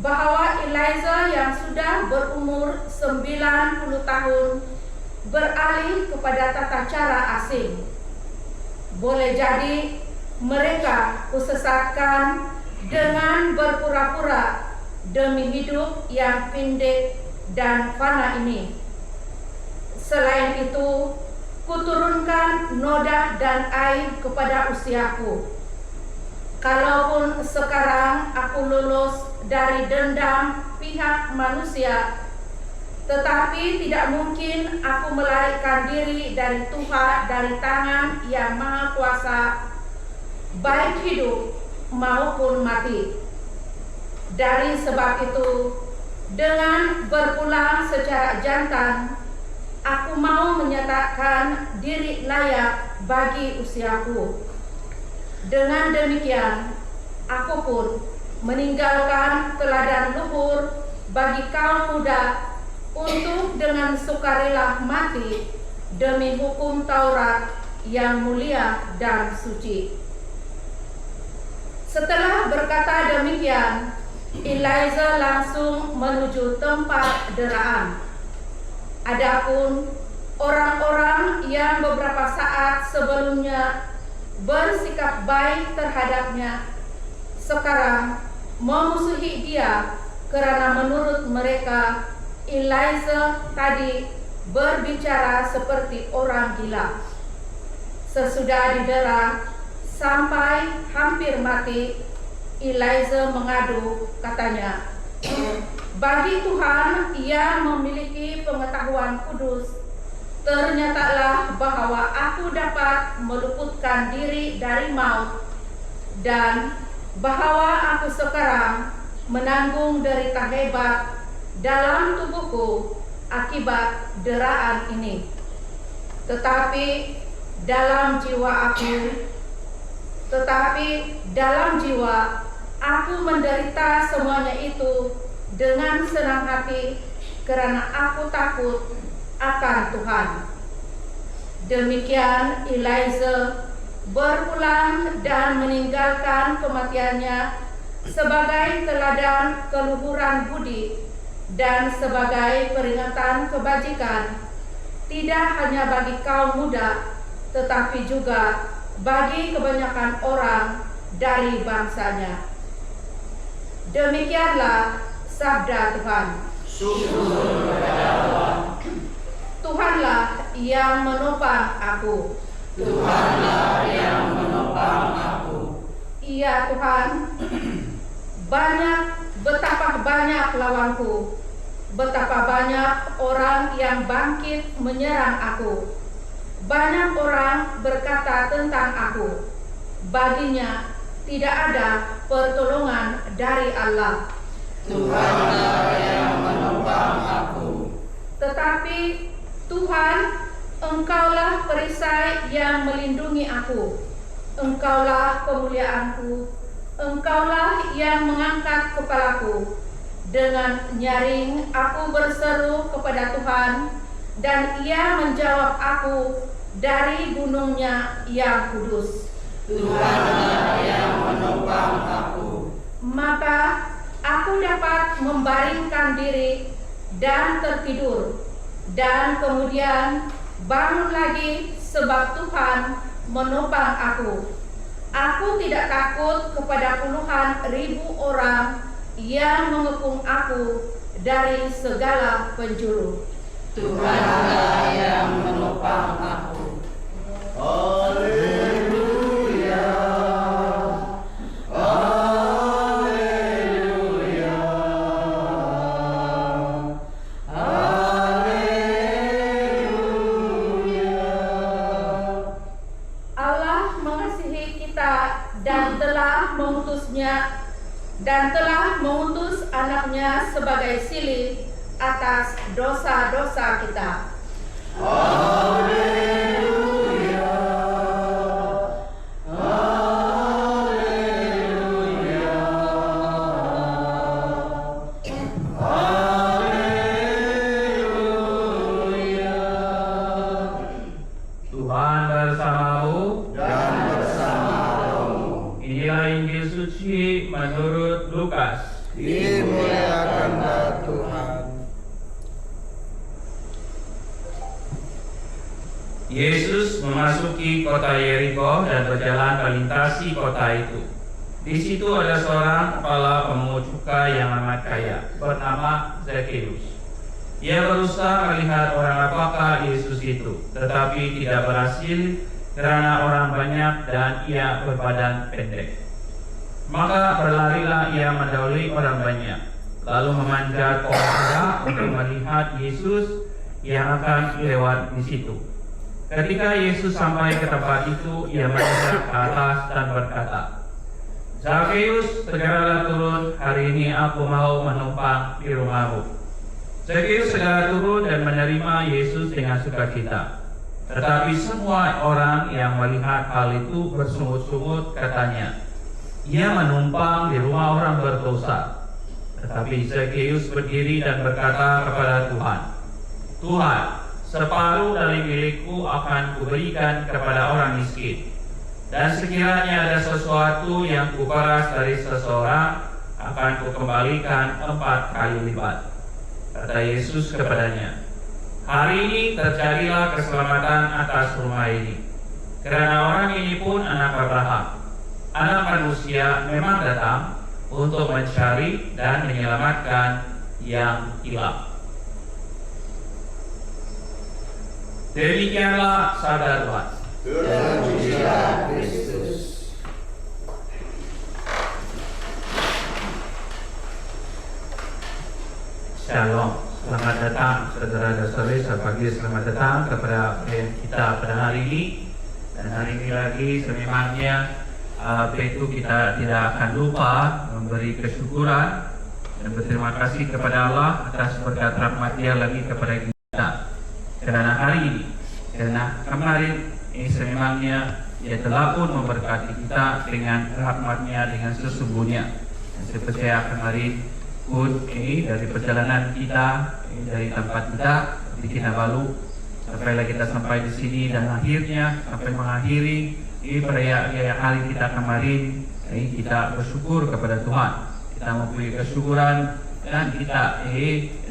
bahwa Eliezer yang sudah berumur 90 tahun beralih kepada tata cara asing. Boleh jadi mereka kusesatkan dengan berpura-pura demi hidup yang pendek dan fana ini. Selain itu, kuturunkan noda dan aib kepada usiaku. Kalaupun sekarang aku lulus dari dendam pihak manusia, tetapi tidak mungkin aku melarikan diri dari Tuhan, dari tangan yang Maha Kuasa, baik hidup maupun mati. Dari sebab itu, dengan berpulang secara jantan, aku mau menyatakan diri layak bagi usiaku. Dengan demikian, aku pun meninggalkan teladan luhur bagi kaum muda untuk dengan sukarela mati demi hukum Taurat yang mulia dan suci. Setelah berkata demikian, Eliezer langsung menuju tempat deraan. Adapun orang-orang yang beberapa saat sebelumnya bersikap baik terhadapnya, sekarang memusuhi dia karena menurut mereka Eliezer tadi berbicara seperti orang gila. Sesudah didera sampai hampir mati, Eliezer mengadu, katanya, bagi Tuhan yang memiliki pengetahuan kudus, ternyatalah bahwa aku dapat meluputkan diri dari maut, dan bahwa aku sekarang menanggung derita hebat dalam tubuhku akibat deraan ini. Tetapi dalam jiwa aku menderita semuanya itu dengan senang hati karena aku takut akan Tuhan. Demikian Eliezer berpulang dan meninggalkan kematiannya sebagai teladan keluhuran budi dan sebagai peringatan kebajikan, tidak hanya bagi kaum muda, tetapi juga bagi kebanyakan orang dari bangsanya. Demikianlah sabda Tuhan. Tuhanlah yang menopang aku. Tuhanlah yang menopang aku. Iya Tuhan, betapa banyak lawanku, betapa banyak orang yang bangkit menyerang aku. Banyak orang berkata tentang aku, baginya tidak ada pertolongan dari Allah. Tuhanlah yang menopang aku. Tetapi Tuhan, Engkaulah perisai yang melindungi aku. Engkaulah kemuliaanku. Engkaulah yang mengangkat kepalaku. Dengan nyaring aku berseru kepada Tuhan, dan Ia menjawab aku dari gunungnya yang kudus. Tuhanlah yang menopang aku. Maka aku dapat membaringkan diri dan tertidur, dan kemudian bangun lagi sebab Tuhan menopang aku. Aku tidak takut kepada puluhan ribu orang yang mengepung aku dari segala penjuru. Tuhanlah yang menopang aku. Haleluya. Haleluya. Haleluya. Allah mengasihi kita dan telah mengutus anaknya sebagai silih atas dosa-dosa kita. Haleluya. Haleluya. Haleluya. Tuhan bersamamu. Dan bersama rohmu. Inilah Injil suci menurut Lukas. Dimuliakanlah Tuhan. Yesus memasuki kota Yeriko dan berjalan melintasi kota itu. Di situ ada seorang kepala pemungut cukai yang amat kaya, bernama Zakheus. Ia berusaha melihat orang apakah Yesus itu, tetapi tidak berhasil karena orang banyak dan ia berbadan pendek. Maka berlarilah ia mendahului orang banyak, lalu memanjat pohon ara untuk melihat Yesus yang akan lewat di situ. Ketika Yesus sampai ke tempat itu, ia menoleh ke atas dan berkata, "Zakheus, segeralah turun, hari ini aku mau menumpang di rumahmu." Zakheus segera turun dan menerima Yesus dengan sukacita. Tetapi semua orang yang melihat hal itu bersungut-sungut katanya, "Ia menumpang di rumah orang berdosa." Tetapi Zakheus berdiri dan berkata kepada Tuhan, "Tuhan, separuh dari milikku akan kuberikan kepada orang miskin. Dan sekiranya ada sesuatu yang kuperas dari seseorang, akan kukembalikan 4 kali lipat." Kata Yesus kepadanya, "Hari ini terjadilah keselamatan atas rumah ini, karena orang ini pun anak Abraham. Anak manusia memang datang untuk mencari dan menyelamatkan yang hilang." Demikianlah sabda Tuhan. Terpujilah Kristus. Shalom, selamat datang saudara-saudari sepagi, selamat datang kepada perayaan kita pada hari ini. Dan hari ini lagi sememangnya itu kita tidak akan lupa memberi kesyukuran dan berterima kasih kepada Allah atas berkat rahmat Dia lagi kepada kita. Karena hari ini, karena kemarin ini sememangnya Dia telah pun memberkati kita dengan rahmat-Nya dengan sesungguhnya. Dan saya percaya kemarin pun ini dari perjalanan kita dari tempat kita di Kinabalu sampailah kita sampai di sini dan akhirnya sampai mengakhiri ini perayaan hari kita kemarin. Ini kita bersyukur kepada Tuhan. Kita mempunyai kesyukuran dan kita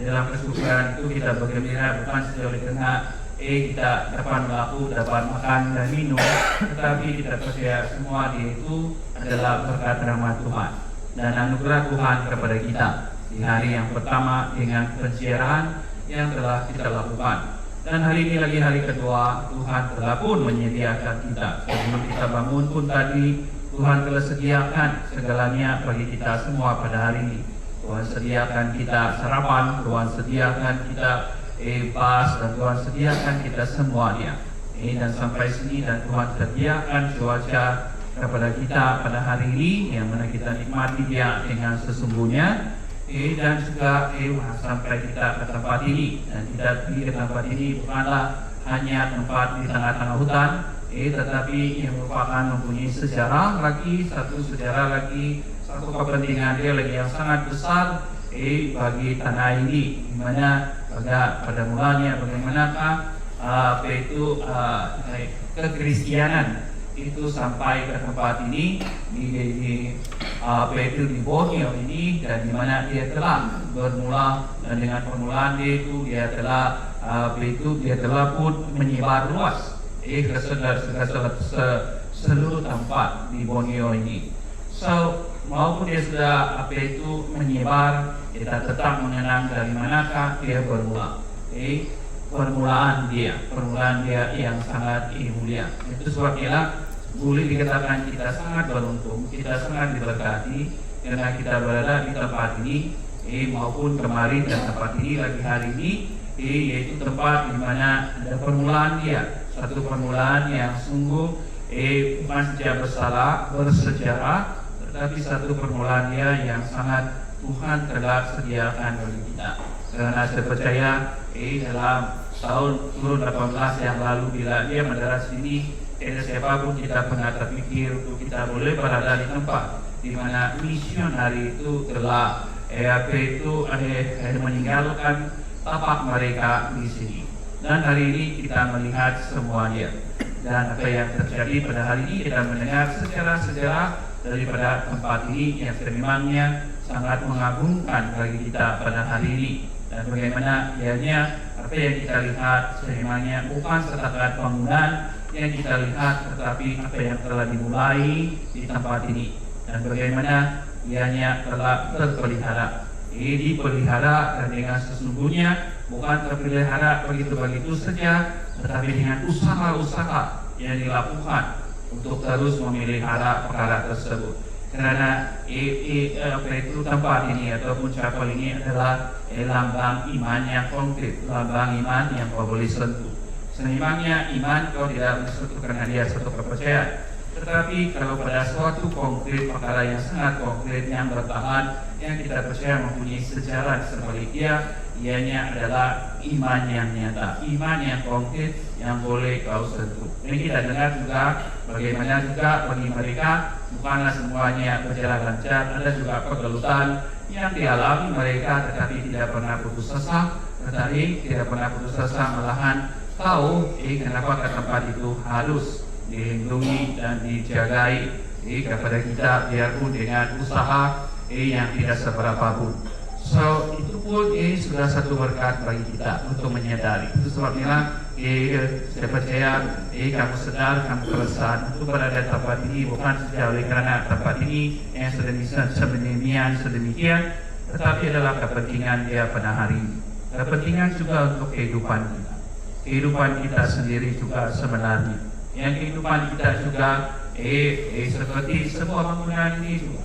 dalam kesyukuran itu kita bergembira bukan saja oleh karena kita dapat makan dan minum, tetapi kita percaya semua itu adalah berkat rahmat Tuhan dan anugerah Tuhan kepada kita di hari yang pertama dengan pensiaran yang telah kita lakukan. Dan hari ini lagi hari kedua, Tuhan telah pun menyediakan kita. Sebelum kita bangun pun tadi, Tuhan telah sediakan segalanya bagi kita semua pada hari ini. Tuhan sediakan kita sarapan, Tuhan sediakan kita bas, dan Tuhan sediakan kita semuanya. Dan sampai sini, dan Tuhan sediakan cuaca kepada kita pada hari ini, yang mana kita nikmati dia dengan sesungguhnya. Dan juga sampai kita ke tempat ini, dan kita pergi ke tempat ini bukanlah hanya tempat di tengah-tengah hutan, tetapi yang merupakan mempunyai sejarah lagi, satu kepentingan dia lagi yang sangat besar bagi tanah ini, di mana pada mulanya bagaimanakah kekristianan itu sampai ke tempat ini di Borneo ini, dan di mana dia telah bermula, dan dengan permulaan dia itu dia telah pun menyebar luas ke seluruh tempat di Borneo ini. So maupun dia sudah menyebar, kita tetap mengenang dari manakah dia bermula. Permulaan dia yang sangat mulia. Itu sebabnya boleh dikatakan kita sangat beruntung, kita sangat diberkati karena kita berada di tempat ini, maupun kemarin dan tempat ini lagi hari ini, yaitu tempat di mana ada permulaan dia, satu permulaan yang sungguh bukan saja bersejarah, tetapi satu permulaan dia yang sangat Tuhan telah sediakan bagi kita. Karena saya percaya dalam tahun 2018 yang lalu bila dia mendarat sini, tidak siapapun kita pernah terpikir untuk kita boleh berada di tempat di mana misionari itu telah meninggalkan tapak mereka di sini. Dan hari ini kita melihat semuanya, dan apa yang terjadi pada hari ini kita mendengar sejarah-sejarah daripada tempat ini yang memangnya sangat mengagumkan bagi kita pada hari ini. Dan bagaimana ianya apa yang kita lihat sebenarnya bukan setakat bangunan yang kita lihat, tetapi apa yang telah dimulai di tempat ini, dan bagaimana ianya telah terpelihara. Dipelihara, dan dengan sesungguhnya bukan terpelihara begitu-begitu saja, tetapi dengan usaha-usaha yang dilakukan untuk terus memelihara perkara tersebut. Karena tempat ini ataupun chapel ini adalah lambang iman yang konkret, lambang iman yang kau boleh sentuh. Memangnya iman kau tidak bersentuh karena dia satu kepercayaan, tetapi kalau pada suatu konkret, perkara yang sangat konkret yang bertahan, yang kita percaya mempunyai sejarah sebaliknya, ianya adalah iman yang nyata, iman yang konkret yang boleh kau sentuh. Dan kita dengar juga bagaimana juga bagi mereka bukanlah semuanya berjalan lancar, ada juga kegelutan yang dialami mereka, tetapi tidak pernah putus asa, malahan tahu kenapa ke tempat itu harus dilindungi dan dijagai kepada kita, biarpun dengan usaha yang tidak seberapa pun. So itu pun sudah satu berkat bagi kita untuk menyadari. Itu sebabnya saya percaya kamu sadar, kamu keresahan untuk berada di tempat ini bukan saja oleh karena tempat ini yang sedemikian, tetapi adalah kepentingan dia pada hari ini. Kepentingan juga untuk kehidupan kita. Kehidupan kita sendiri juga sebenarnya, yang kehidupan kita juga seperti sebuah bangunan ini juga.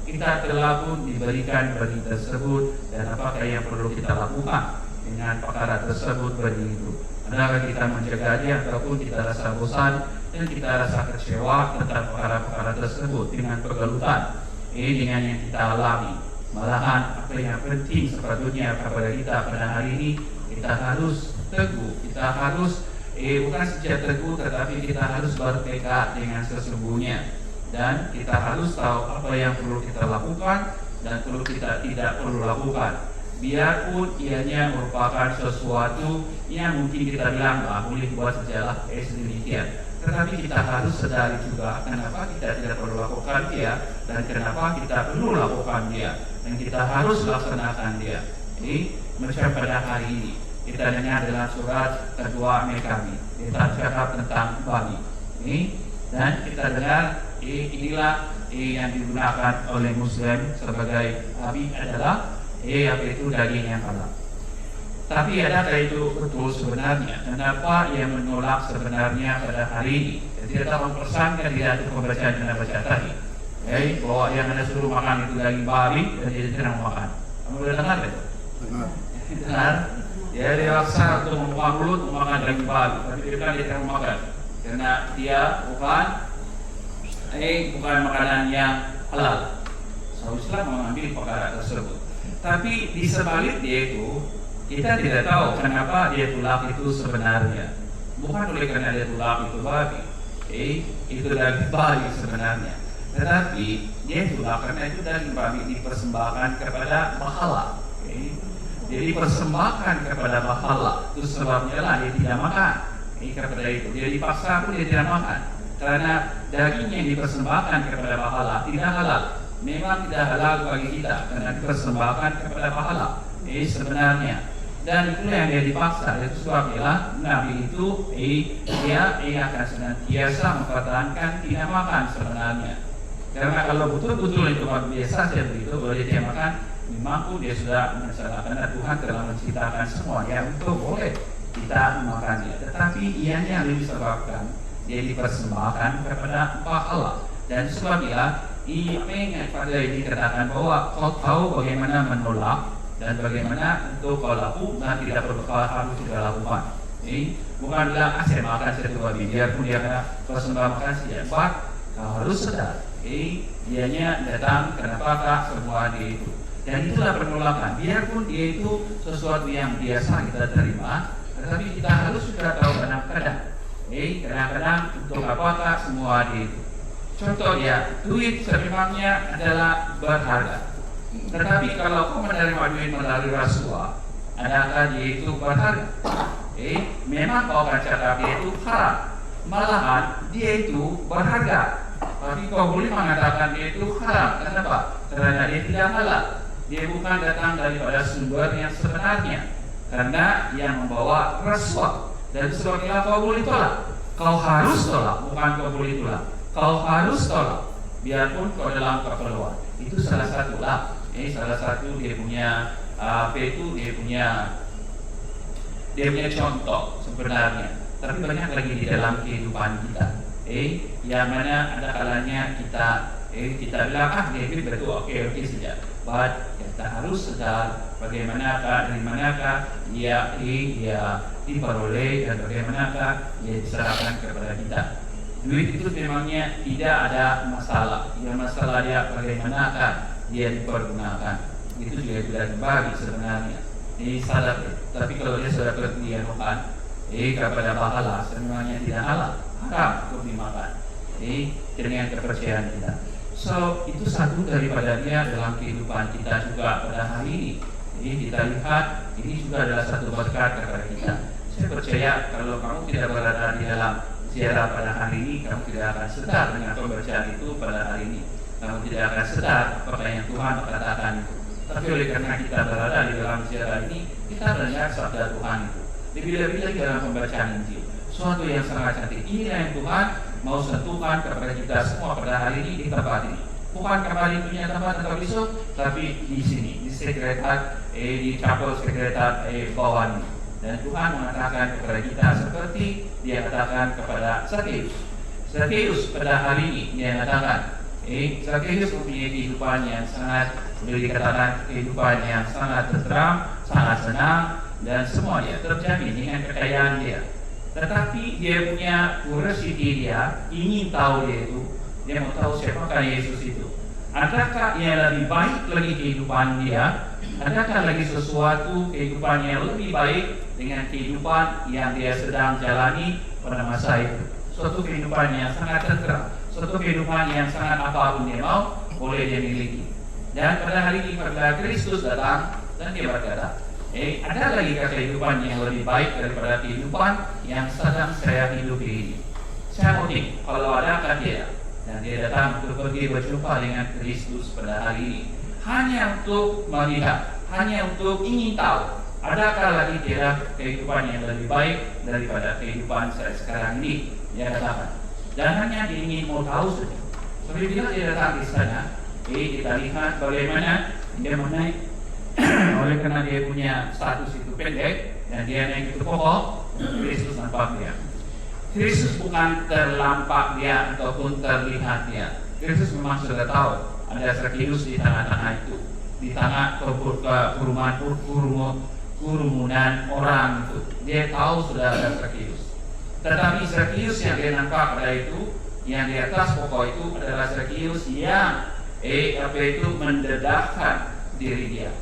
Kita telah pun diberikan benih tersebut, dan apakah yang perlu kita lakukan dengan perkara tersebut benih itu? Adakah kita menjaga dia ataupun kita rasa bosan dan kita rasa kecewa tentang perkara-perkara tersebut dengan kegelutan dengan yang kita alami? Malahan apa yang penting sepatutnya kepada kita pada hari ini, kita harus teguh, kita harus bukan saja teguh, tetapi kita harus bertekad dengan sesungguhnya, dan kita harus tahu apa yang perlu kita lakukan dan perlu kita tidak perlu lakukan. Biarpun ianya merupakan sesuatu yang mungkin kita bilang boleh buat sajalah sedemikian, tetapi kita harus sadari juga kenapa kita tidak perlu lakukan dia dan kenapa kita perlu lakukan dia, dan kita harus laksanakan dia. Macam pada hari ini kita dengar dalam surat kedua Mekami, kita cakap tentang babi. Dan kita dengar inilah yang digunakan oleh Muslim sebagai babi adalah apa itu daging yang halal. Tapi adakah itu betul sebenarnya? Kenapa ia menolak sebenarnya pada hari ini? Dia tak mempersankan di dalam pembacaan yang Anda baca tadi, bahwa yang Anda suruh makan itu daging babi dan dia tidak mau makan. Kamu sudah dengar itu? Dengar? Ya, dia paksa untuk membuka mulut memakan daging babi, tapi dia bilang dia tidak mau makan karena dia bukan makanan yang halal. Sahabat Islam mengambil perkara tersebut. Tapi di sebalik dia itu, kita tidak tahu kenapa dia tolak itu sebenarnya. Bukan oleh karena dia tolak itu babi, itu daging babi sebenarnya. Tetapi dia tolak karena itu daging babi dipersembahkan kepada bahala. Jadi persembahkan kepada bahala, itu sebabnya lah dia tidak makan. Kepada itu dia dipaksa pun dia tidak makan karena daging yang dipersembahkan kepada bahala tidak halal. Memang tidak halal bagi kita karena dipersembahkan kepada bahala. Sebenarnya. Dan itulah yang dia dipaksa. Itu sebabnya Nabi itu dia akan senantiasa mempertahankan tidak makan sebenarnya. Karena kalau betul-betul itu biasa saja begitu, kalau dia tidak makan, memang pun dia sudah menyesalkan karena Tuhan telah menciptakan semuanya untuk boleh kita memakannya. Tetapi ianya lebih disebabkan dia dipersembahkan kepada bahala. Dan sebabnya ia pada ini dikatakan bahwa kau tahu bagaimana menolak dan bagaimana untuk kau lakukan dan tidak perlu kau harus tidak lakukan. Bukan bilang saya makan satu babi biarpun dia kena persembahkan saja. Kau harus sadar. Dianya datang kenapa semua dia itu. Dan itulah penolakan. Biarpun dia itu sesuatu yang biasa kita terima, tetapi kita harus sudah tahu kadang-kadang. Kadang-kadang untuk apakah semua dia itu. Contoh ya, duit sememangnya adalah berharga. Tetapi kalau kau menerima duit melalui rasuah, adakah dia itu berharga? Memang kau akan cakap dia itu haram. Malahan dia itu berharga. Tapi kau boleh mengatakan dia itu haram. Kenapa? Karena dia tidak halal. Dia bukan datang daripada sumber yang sebenarnya. Karena yang membawa rasuah. Dan sebabnya kau boleh tolak. Kau harus tolak, bukan kau boleh tolak. Kau harus tolak, biarpun kau dalam keperluan. Itu salah satu lah. Salah satu dia punya dia punya contoh sebenarnya. Tapi banyak lagi di dalam kehidupan kita. Yang mana ada kalanya kita bilang dia betul oke saja. But kita harus sadar bagaimanakah dari manakah dia diperoleh dan bagaimanakah dia diserahkan kepada kita. Duit itu memangnya tidak ada masalah. Yang masalah dia bagaimanakah dia dipergunakan. Itu juga tidak dibagi sebenarnya. Ini salah. Tapi kalau dia sudah berdianukan kepada bahala, sebenarnya tidak halal, haram untuk dimakan. Dengan kepercayaan kita. So itu satu daripada dia dalam kehidupan kita juga pada hari ini. Kita lihat ini juga adalah satu berkat kepada kita. Saya percaya kalau kamu tidak berada di dalam ziarah pada hari ini, kamu tidak akan sedar dengan pembacaan itu pada hari ini. Kamu tidak akan sedar apa yang Tuhan katakan itu. Tapi oleh karena kita berada di dalam ziarah ini, kita mendengar sabda Tuhan itu. Lebih-lebih lagi dalam pembacaan Injil, suatu yang sangat cantik. Inilah yang Tuhan mau sentuhkan kepada kita semua pada hari ini di tempat ini. Bukan kembali punya tempat atau besok, tapi di sini, di sekretariat, di chapel sekretariat bawah ini. Dan Tuhan mengatakan kepada kita seperti dia katakan kepada Zakheus pada hari ini dia katakan Zakheus mempunyai kehidupan yang sangat boleh dikatakan kehidupan yang sangat tenteram, sangat senang dan semuanya terjamin dengan kekayaan dia. Tetapi dia punya curiosity, dia ingin tahu dia mau tahu siapakah Yesus itu. Adakah yang lebih baik lagi kehidupan dia? Adakah lagi sesuatu kehidupan yang lebih baik dengan kehidupan yang dia sedang jalani pada masa itu? Suatu kehidupan yang sangat tenteram, suatu kehidupan yang sangat apapun dia mau, boleh dia miliki. Dan pada hari ini apabila Kristus datang dan dia berkata, ada lagi kehidupan yang lebih baik daripada kehidupan yang sedang saya hidupi ini. Saya mau kalau adakah dia dan dia datang untuk pergi berjumpa dengan Kristus pada hari ini, hanya untuk melihat, hanya untuk ingin tahu adakah lagi dia kehidupan yang lebih baik daripada kehidupan saya sekarang ini, dia katakan. Dan hanya dia ingin mau tahu saja. Sebelum dia datang di sana, kita lihat bagaimana dia menaik oleh karena dia punya status itu pendek dan dia yang itu pokok, Kristus nampak dia. Kristus bukan terlampak dia ataupun terlihat dia. Kristus memang sudah tahu ada Zakheus di tengah-tengah itu, di tengah kerumunan orang itu. Dia tahu sudah ada Zakheus. Tetapi Zakheus yang dia nampak pada itu, yang di atas pokok itu adalah Zakheus yang mendedahkan diri dia.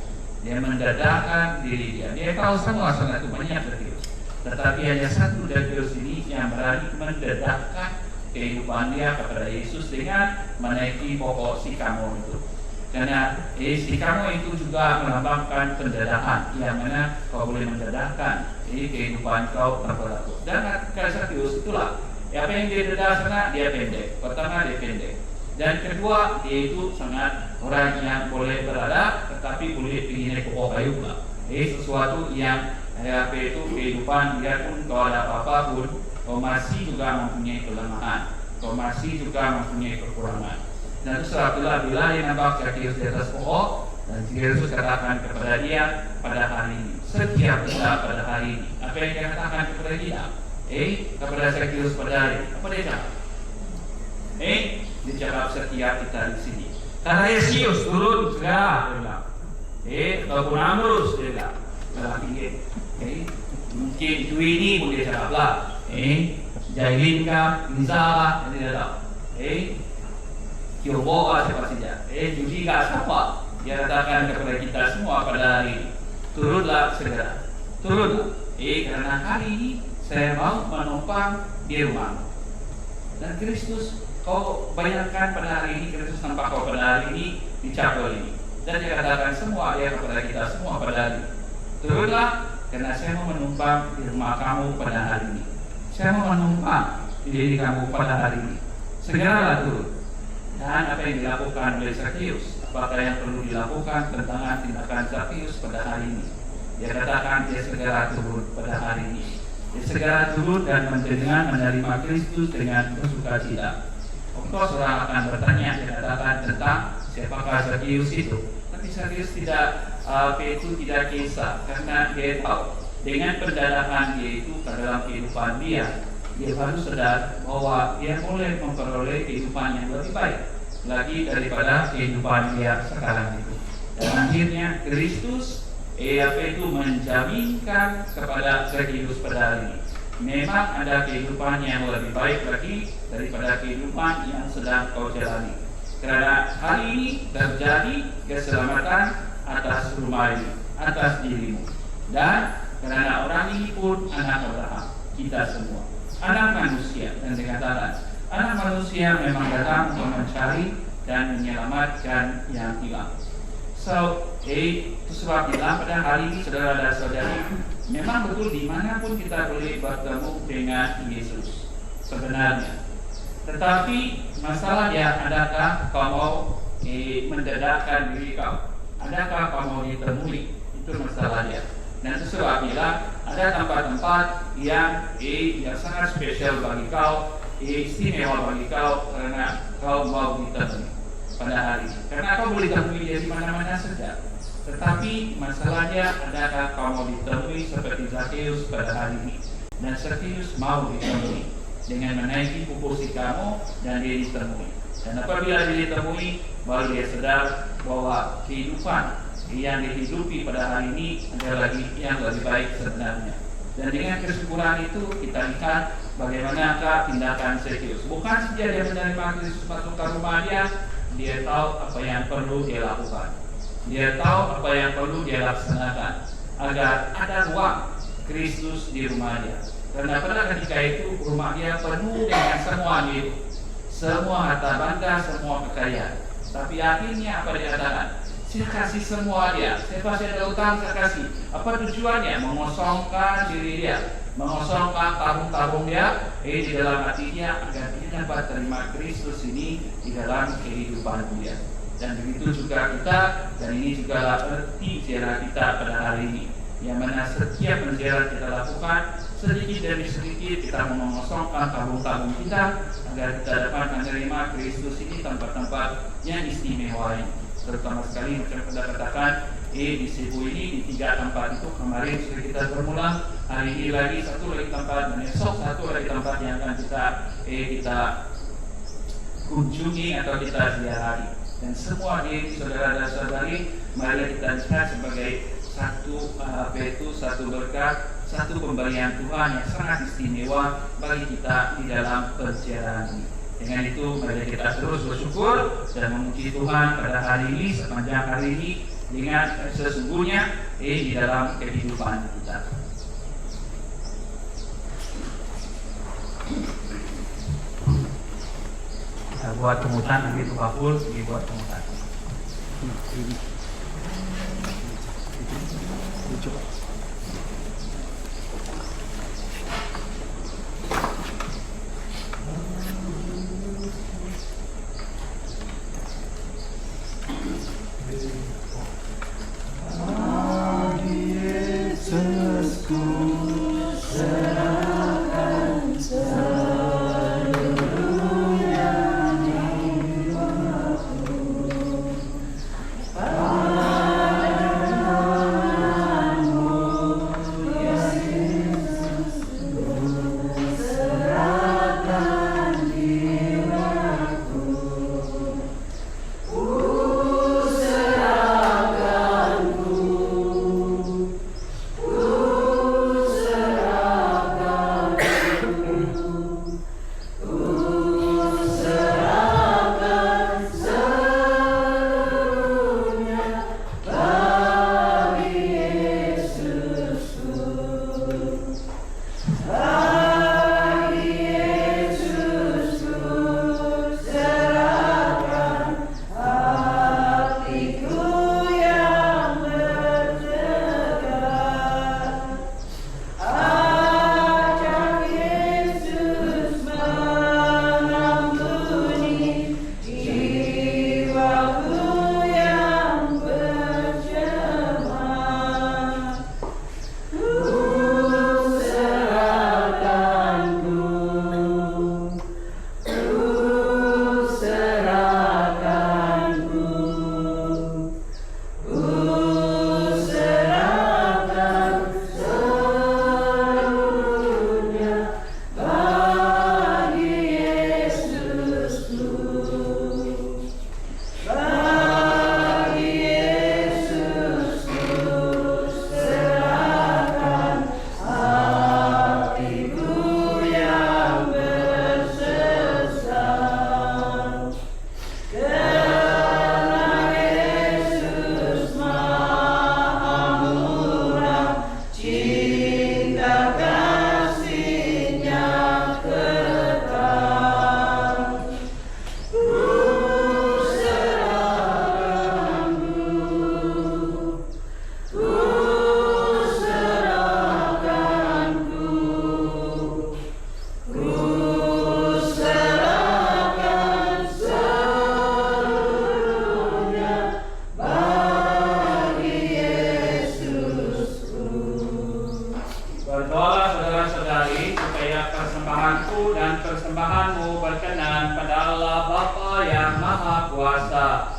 Dia mendedahkan diri dia. Dia tahu semua itu banyak Zakheus. Tetapi hanya satu Zakheus ini yang berani mendedahkan kehidupan dia kepada Yesus dengan menaiki pokok sikamo itu. Karena sikamo itu juga melambangkan pendedahan, yang mana kau boleh mendedahkan kehidupan kau berlaku. Dan Zakheus itulah apa yang dia dedah sana, dia pendek. Pertama dia pendek. Dan kedua, dia itu sangat orang yang boleh berada, tetapi boleh pergi naik pokok kayu pula. Sesuatu yang kehidupan, biarpun kau ada apa-apa pun, kau masih juga mempunyai kelemahan, kau masih juga mempunyai kekurangan. Dan itu sebablah bila dia nampak Zakheus di atas pokok, dan Yesus katakan kepada dia pada hari ini, setiap kita pada hari ini, apa yang dia katakan kepada kita? Kepada Zakheus pada hari ini, apa dia cakap? Dia cakap setiap kita di sini. Karena Yesus turun segera, dia bilang. Ataupun Amrus, dia bilang. Mungkin itu ini pun dia cakap lah. Jailin kah, Liza kah, dia tahu. Kyobo kah, siapa saja. Judi kah, siapa? Dia katakan kepada kita semua pada hari ini. Turunlah segera. Turunlah. Karena hari ini saya mau menumpang di rumah. Dan Kristus, kau bayangkan pada hari ini Kristus nampak kau pada hari ini di chapel ini. Dan dia katakan semua ya kepada kita semua pada hari ini. Turunlah, karena saya mau menumpang di rumah kamu pada hari ini. Saya mau menumpang di diri kamu pada hari ini. Segeralah turun. Dan apa yang dilakukan oleh Zakheus, apakah yang perlu dilakukan tentang tindakan Zakheus pada hari ini? Dia katakan dia segera turun pada hari ini. Dia segera turun dan dengan menerima Kristus dengan bersukacita. Of course orang akan bertanya, dia katakan tentang siapakah Zakheus itu. Tapi Zakheus tidak kisah, karena dia tahu dengan pendarahan dia itu ke dalam kehidupan dia baru sadar bahwa dia boleh memperoleh kehidupan yang lebih baik lagi daripada kehidupan dia sekarang itu. Dan akhirnya Kristus menjaminkan kepada Zakheus pada hari ini, memang ada kehidupan yang lebih baik lagi daripada kehidupan yang sedang kau jalani. Karena hari ini terjadi keselamatan atas rumah ini, atas dirimu. Dan karena orang ini pun anak Abraham, kita semua anak manusia. Dan dikatakan anak manusia memang datang untuk mencari dan menyelamatkan yang hilang. So, itu sebab pada hari ini saudara dan saudari, memang betul dimanapun kita boleh bertemu dengan Yesus sebenarnya. Tetapi masalahnya, adakah kau mau mendedahkan diri kau? Adakah kau mau ditemui? Itu masalahnya. Dan itu sebabnya ada tempat-tempat yang sangat spesial bagi kau, istimewa bagi kau, karena kau mau ditemui pada hari ini. Karena kau boleh temui dia di mana-mana saja. Tetapi masalahnya, adakah kau mau ditemui seperti Zakheus pada hari ini? Dan Zakheus mau ditemui dengan menaiki pokok sikamo, dan dia ditemui. Dan apabila dia ditemui, baru dia sadar bahwa kehidupan yang dihidupi pada hari ini adalah lagi yang lebih baik sebenarnya. Dan dengan kesyukuran itu kita lihat bagaimanakah tindakan Zakheus. Bukan saja dia menerima Kristus masuk ke rumah dia tahu apa yang perlu dia lakukan. Dia tahu apa yang perlu dia laksanakan agar ada ruang Kristus di rumah dia. Karena pada ketika itu rumah dia penuh dengan semua itu, semua harta benda, semua kekayaan. Tapi akhirnya apa dia katakan? Saya kasih semua dia. Saya pasti ada utang, saya kasih. Apa tujuannya? Mengosongkan diri dia, mengosongkan tabung-tabung dia di dalam hatinya, agar dia dapat terima Kristus ini di dalam kehidupan dia. Dan begitu juga kita, dan ini juga arti ziarah kita pada hari ini, yang mana setiap penziarah kita lakukan, sedikit demi sedikit kita mengosongkan tabung-tabung kita agar kita dapat menerima Kristus ini tempat-tempat yang istimewa ini. Terutama sekali macam kita katakan di Cebu ini, di 3 tempat itu kemarin sudah kita bermula, hari ini lagi 1 lagi tempat, dan esok 1 lagi tempat yang akan kita kunjungi atau kita ziarahi. Dan semua ini saudara dan saudari, mari kita lihat sebagai satu berkat, satu pemberian Tuhan yang sangat istimewa bagi kita di dalam perjalanan ini. Dengan itu mari kita terus bersyukur dan memuji Tuhan pada hari ini, sepanjang hari ini, dengan sesungguhnya di dalam kehidupan kita. Buat kemutan nanti itu kapul, dibuat kemutan.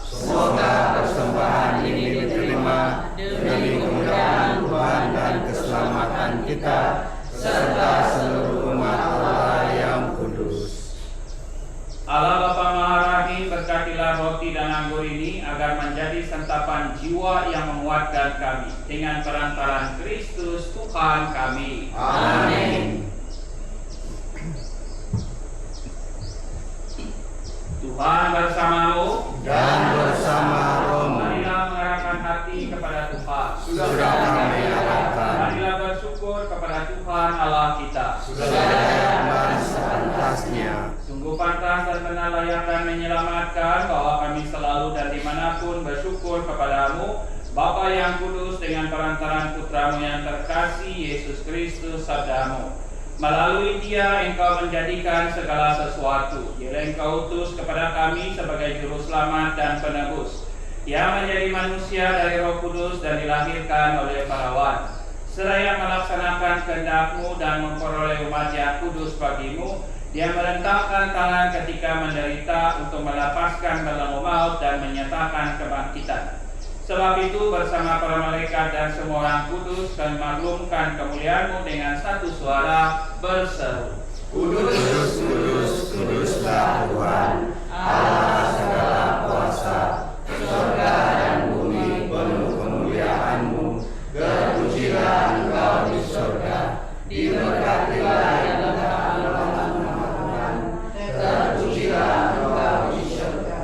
Semoga persembahan ini diterima demi kemuliaan Tuhan dan keselamatan kita serta seluruh umat Allah yang kudus. Allah Bapa Maha Rahim, berkatilah roti dan anggur ini agar menjadi santapan jiwa yang menguatkan kami dengan perantaraan Kristus Tuhan kami. Amin. Tuhan bersamamu Dan bersama rohmu. Marilah mengarahkan hati kepada Tuhan. Sudah kami arahkan. Marilah bersyukur kepada Tuhan Allah kita. Sudah layak dan sepantasnya. Sungguh pantas dan benar layak dan menyelamatkan bahwa kami selalu dan dimanapun bersyukur kepadamu, Bapa yang kudus, dengan perantaraan Putramu yang terkasih, Yesus Kristus, sabdamu. Melalui Dia Engkau menjadikan segala sesuatu. Dia Engkau utus kepada kami sebagai juru selamat dan penebus. Dia menjadi manusia dari Roh Kudus dan dilahirkan oleh Farawan. Seraya melaksanakan kehendak-Mu dan memperoleh umat yang kudus bagimu, Dia merentangkan tangan ketika menderita untuk melepaskan belenggu maut dan menyatakan kebangkitan. Sebab itu bersama para malaikat dan semua orang kudus kami maklumkan kemuliaan-Mu dengan satu suara berseru. Kudus, kudus, kuduslah Tuhan, Allah segala kuasa, surga dan bumi penuh kemuliaan-Mu. Terpujilah Engkau di surga, diberkatilah yang dalam nama Tuhan. Terpujilah Engkau di surga.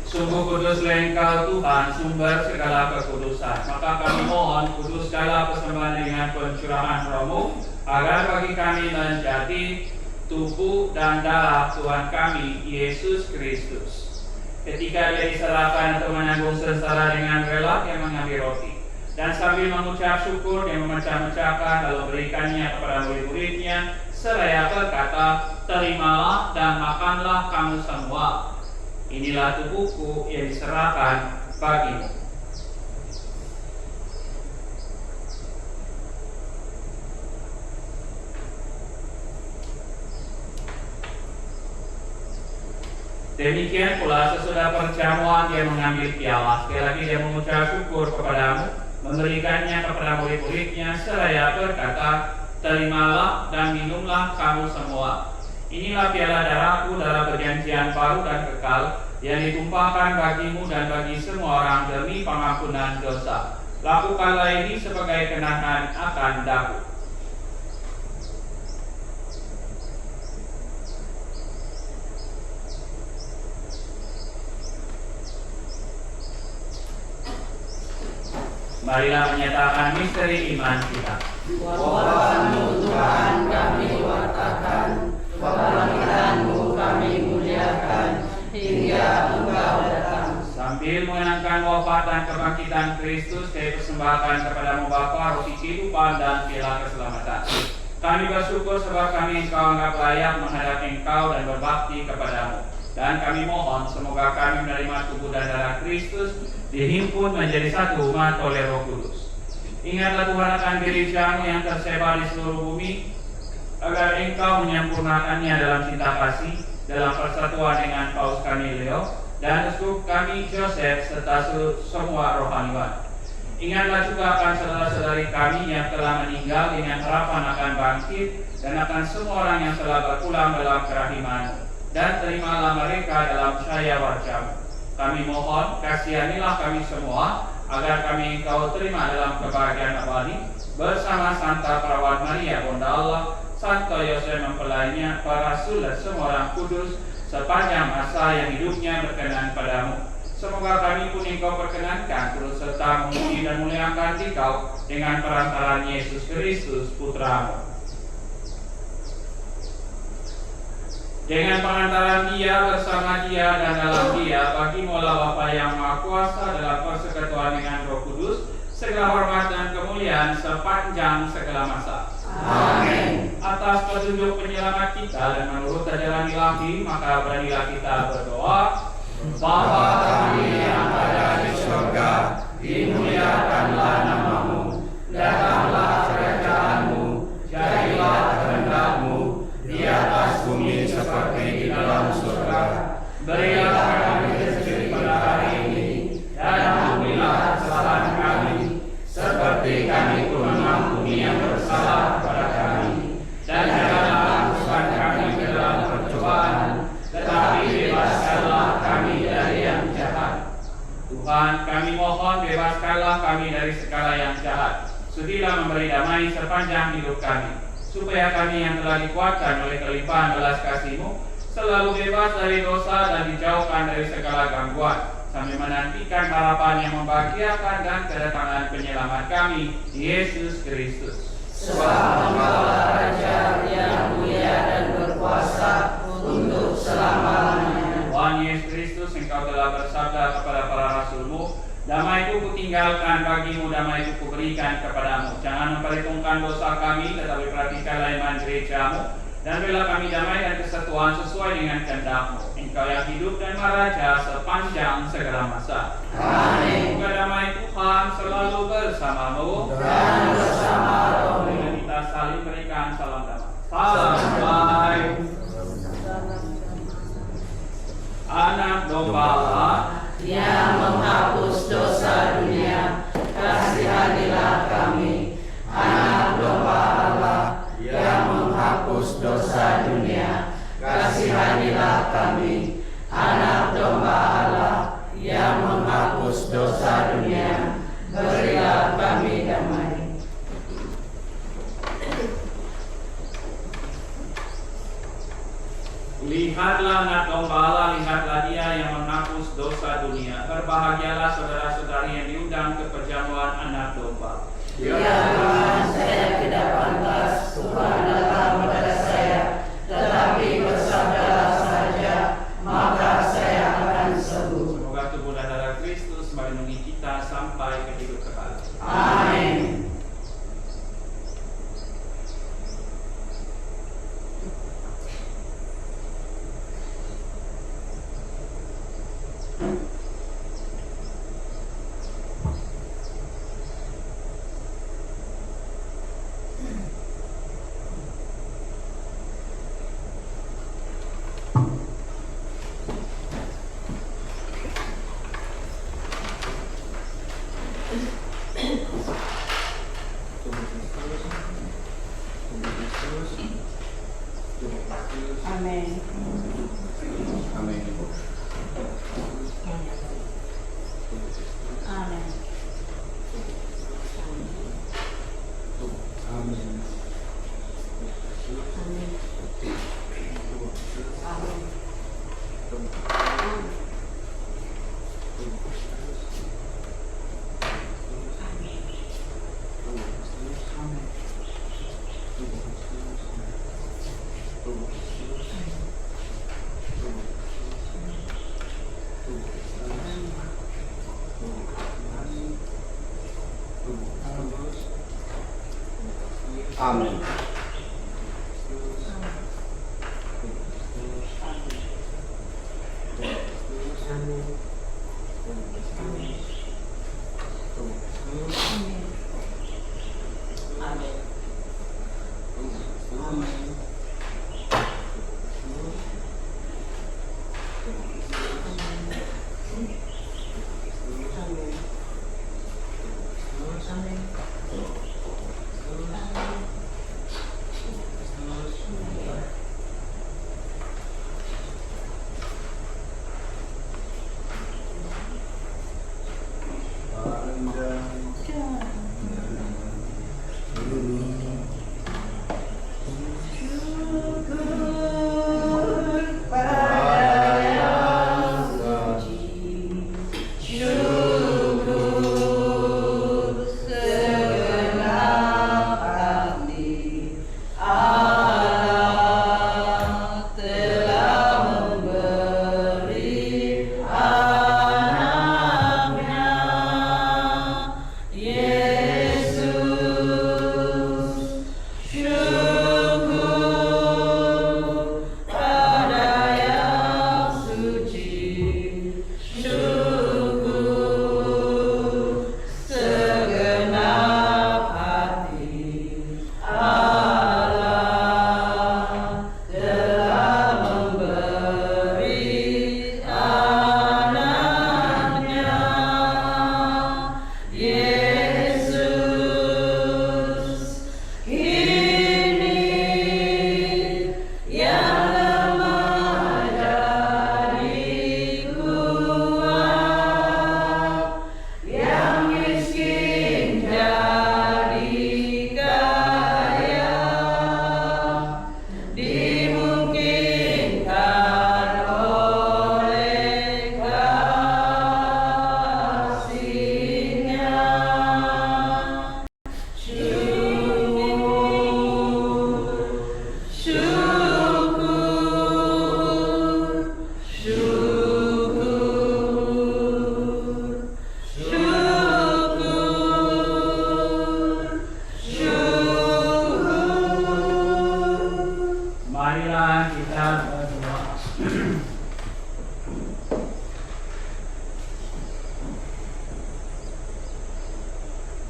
Sungguh kuduslah Engkau Tuhan, sumber segala kekudusan. Maka kami mohon kuduskanlah persembahan dengan pencurahan Roh-Mu, agar bagi kami menjadi tubuh dan darah Tuhan kami, Yesus Kristus. Ketika Dia diserahkan untuk menanggung sengsara dengan rela, Dia mengambil roti. Dan sambil mengucap syukur, Dia memecah-mecahkan lalu berikannya kepada murid-muridnya, seraya berkata, "Terimalah dan makanlah kamu semua. Inilah tubuhku yang diserahkan bagimu." Demikian pula sesudah perjamuan Dia mengambil piala. Sekali lagi Dia mengucap syukur kepadamu, memberikannya kepada murid-muridnya, seraya berkata, "Terimalah dan minumlah kamu semua. Inilah piala darahku, darah perjanjian baru dan kekal, yang ditumpahkan bagimu dan bagi semua orang demi pengampunan dosa. Lakukanlah ini sebagai kenangan akan daku." Marilah menyatakan misteri iman kita. Kuasa-Mu Tuhan kami wartakan, kebangkitan-Mu kami muliakan, hingga Engkau datang. Sambil mengenangkan wafat dan kebangkitan Kristus, kami persembahkan kepadamu Bapa roti kehidupan dan piala keselamatan. Kami bersyukur sebab kami Engkau anggap layak menghadap Engkau dan berbakti kepadamu. Dan kami mohon semoga kami menerima tubuh dan darah Kristus, dihimpun menjadi satu umat oleh Roh Kudus. Ingatlah Tuhan akan gereja-Mu yang tersebar di seluruh bumi, agar Engkau menyempurnakannya dalam cinta kasih, dalam persatuan dengan Paus kami Leo dan uskup kami Joseph serta semua rohaniwan. Ingatlah juga akan saudara-saudari kami yang telah meninggal dengan harapan akan bangkit, dan akan semua orang yang telah berpulang dalam kerahiman-Mu, dan terimalah mereka dalam cahaya wajah-Mu. Kami mohon, kasihanilah kami semua, agar kami Engkau terima dalam kebahagiaan abadi, bersama Santa Perawat Maria, Bunda Allah, Santo Yosef mempelainya, para rasul dan semua orang kudus, sepanjang masa yang hidupnya berkenan padamu. Semoga kami pun Engkau perkenankan, terus serta memuji dan muliakan Engkau dengan perantaraan Yesus Kristus, Putra-Mu. Dengan pengantaran Dia, bersama Dia, dan dalam Dia, bagi-Mu Bapa yang Maha Kuasa dalam persekutuan dengan Roh Kudus, segala hormat dan kemuliaan sepanjang segala masa. Amin. Atas petunjuk penyelamat kita dan menurut ajaran ilahi, maka beranilah kita berdoa. Bapa kami yang ada di surga, dimuliakanlah nama-Mu, datanglah kerajaan-Mu, jadilah kehendak-Mu di atas bumi seperti di dalam surga. Berilah kami rezeki pada hari ini, dan ampunilah kesalahan kami, seperti kami pun mengampuni yang bersalah kepada kami. Dan janganlah masukkan kami ke dalam percobaan, tetapi bebaskanlah kami dari yang jahat. Tuhan, kami mohon bebaskanlah kami dari segala yang jahat. Sudilah memberi damai sepanjang hidup kami, supaya kami yang telah dikuatkan oleh kelimpahan belas kasih-Mu selalu bebas dari dosa dan dijauhkan dari segala gangguan, sambil menantikan harapan yang membahagiakan dan kedatangan penyelamat kami, Yesus Kristus. Sebab Engkaulah Raja yang mulia dan berkuasa untuk selama-lamanya. Tuhan Yesus Kristus, Engkau telah bersabda kepada para rasul-Mu, "Damai-Ku Kutinggalkan bagimu, damai-Ku Kuberikan kepadamu. Jangan memperhitungkan dosa kami, tetapi perhatikanlah iman gereja-Mu, dan berilah kami damai dan kesatuan sesuai dengan kehendak-Mu. Engkau yang hidup dan meraja sepanjang segala masa. Amin. Semoga damai Tuhan selalu bersama-Mu Dan bersama roh-Mu. Dan kita saling berikan salam damai. Salam damai. Anak domba Allah yang menghapus dosa dunia, kasihanilah kami. Anak domba Allah yang menghapus dosa dunia, kasihanilah kami. Anak domba Allah yang menghapus dosa dunia, berilah kami damai. Lihatlah anak domba Allah, lihatlah Dia yang menghapus dosa dunia. Berbahagialah saudara-saudari yang diundang ke perjamuan anak domba. Ya Tuhan, saya tidak pantas, Tuhan datang kepada saya, tetapi bersabdalah saja, maka saya akan sembuh. Semoga tubuh dan darah Kristus melindungi kita sampai ke hidup kekal. Amin. Amin. Amin. Amin. Amin. Amin.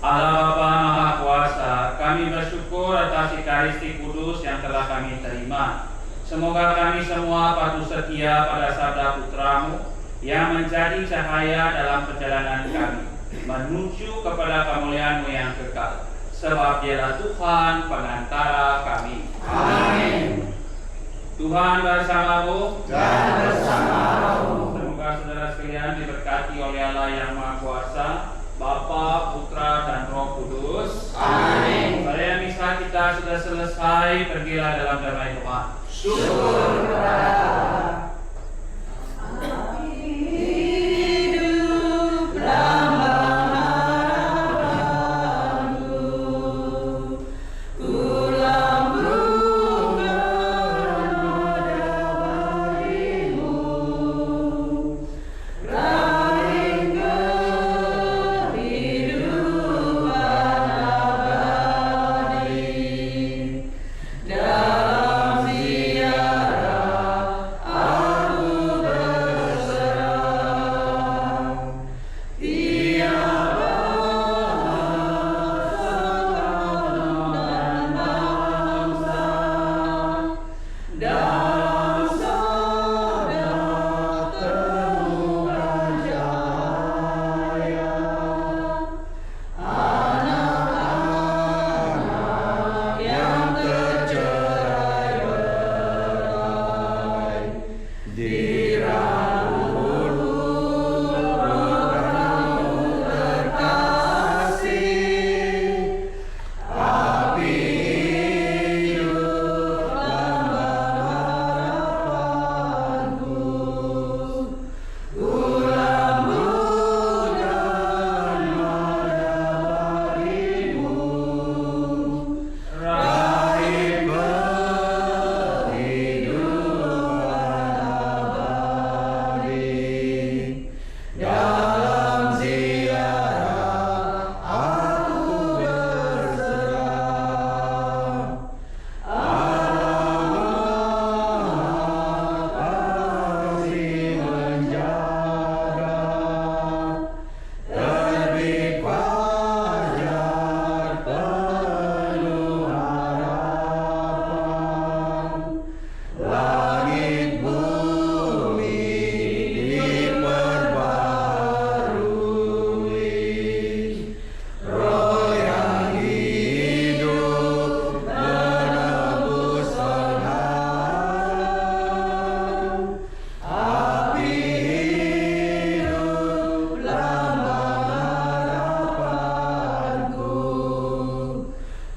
Allah Bapa Maha Kuasa, kami bersyukur atas Ekaristi Kudus yang telah kami terima. Semoga kami semua patuh setia pada sabda Putramu yang menjadi cahaya dalam perjalanan kami menuju kepada kemuliaan-Mu yang kekal. Sebab Dialah Tuhan pengantara kami. Amin. Tuhan bersamamu Dan bersamamu. Semoga saudara sekalian diberkati oleh Allah yang Maha Kuasa, Bapa, Putra, dan Roh Kudus. Amin. Pada misa kita sudah selesai, pergilah dalam damai Tuhan. Syukur kepada Allah. Hidup lambang harapanku, ku lambungkan pada bagimu, raih kehidupan abadi. Dalam ziarah aku berserah, tiada dan bangsa, dalam sabda temukan cahaya. Anak-anak yang tercerai-berai, dirangkul rambut terkasih, api hidup lambang harapanku, ku lambungkan pada bagimu, raih kehidupan abadi. Dalam ziarah aku berserah, Allah pasti menjaga, terbit fajar penuh harapan, langit bumi diperbarui, roh yang hidup menebus penghalang, api hidup lambang harapanku,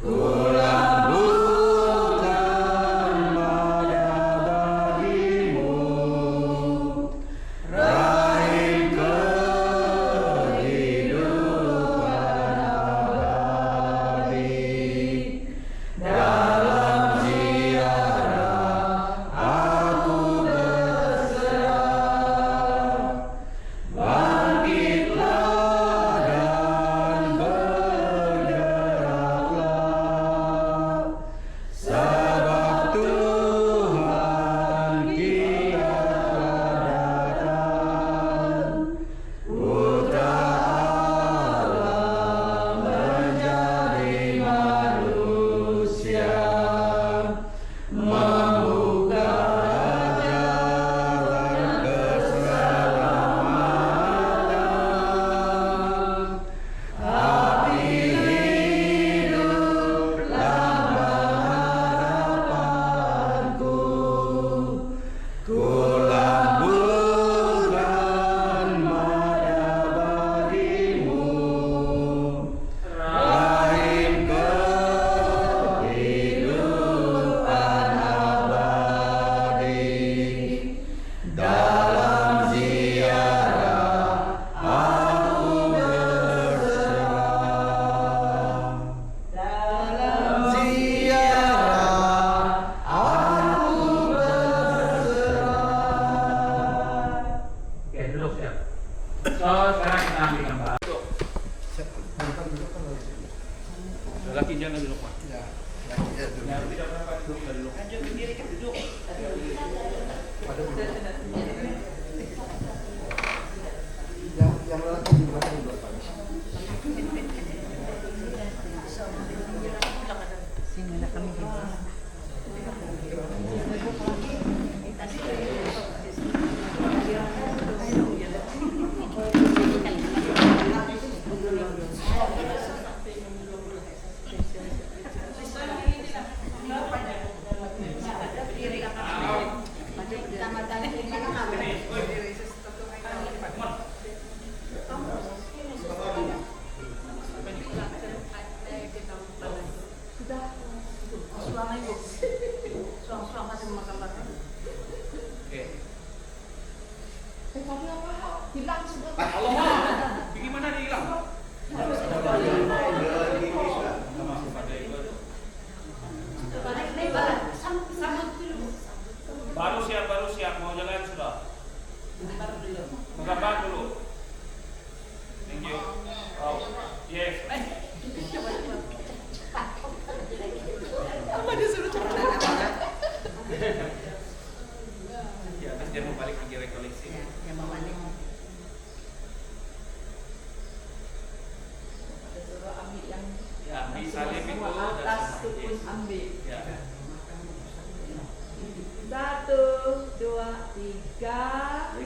ku lambungkan pada bagimu, raih kehidupan abadi. Dalam ziarah aku berserah, bangkitlah dan bergeraklah, sebab Tuhan kita telah datang, Putra Allah menjadi manusia, membuka jalan keselamatan, api hidup lambang harapanku, ku lambungkan pada bagimu, raih kehidupan abadi. Dalam ziarah aku berserah, dalam ziarah aku berserah. Oke, duduk siap. So, sekarang kita ambil gambar. Lagi jangan duduk, Pak. Ya, tidak apa-apa, duduk, duduk. Lanjut berdiri ke duduk. Yang lelaki di belakang dua Pak. Sini ada kami. Tapi apa? Hilang sudah. Alamak, gimana dia hilang? Baru siap, mau jalan sudah. Menggambar dulu. Thank you. Oh, yes. Apa dia suruh cepat? Ya, terus dia mau balik pergi rekoleksi. Yang mau balik. Ambil yang Ya, ambil salib itu atas dan tu pun ambil. Ya. 1, 2, 3.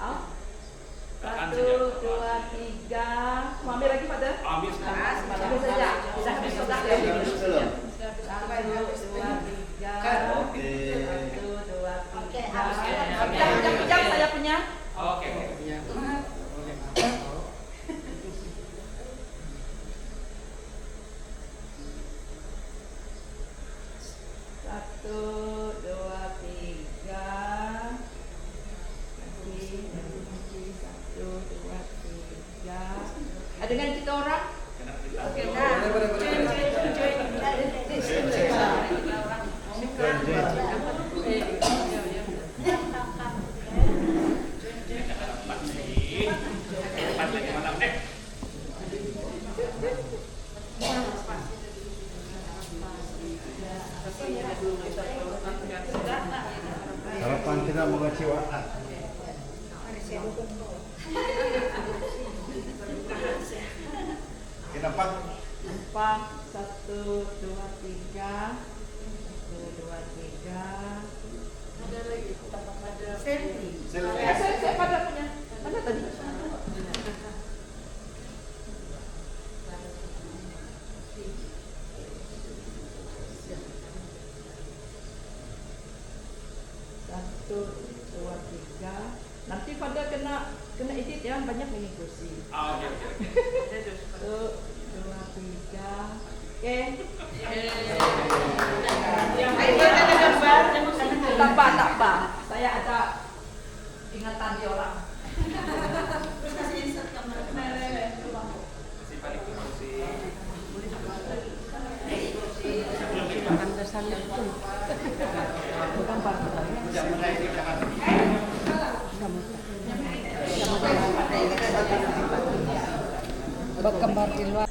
Out. 1, 2, 3. Mau ambil lagi, Father? Ambil sekarang. Ambil saja. Bisa habis sudah ya. 1, 2, 3. Oke. 1, 2, 3. Oke. Pinjam saya punya. Oke. Satu, dua, tiga. Lagi, satu, dua, tiga. Dengan kita orang. Oke. Harapan kita mengecewakan. Kita empat. 1, 2, 3. 1, 2, 3. Ada lagi. Saya pada punya. Mana tadi? Satu, dua, tiga. Nanti pada kena edit ya, banyak ini kursi. Oke. Satu, dua, tiga. Oke. Tak apa. Saya ada ingatan di orang. Si balik ke kursi. Berkembar di luar.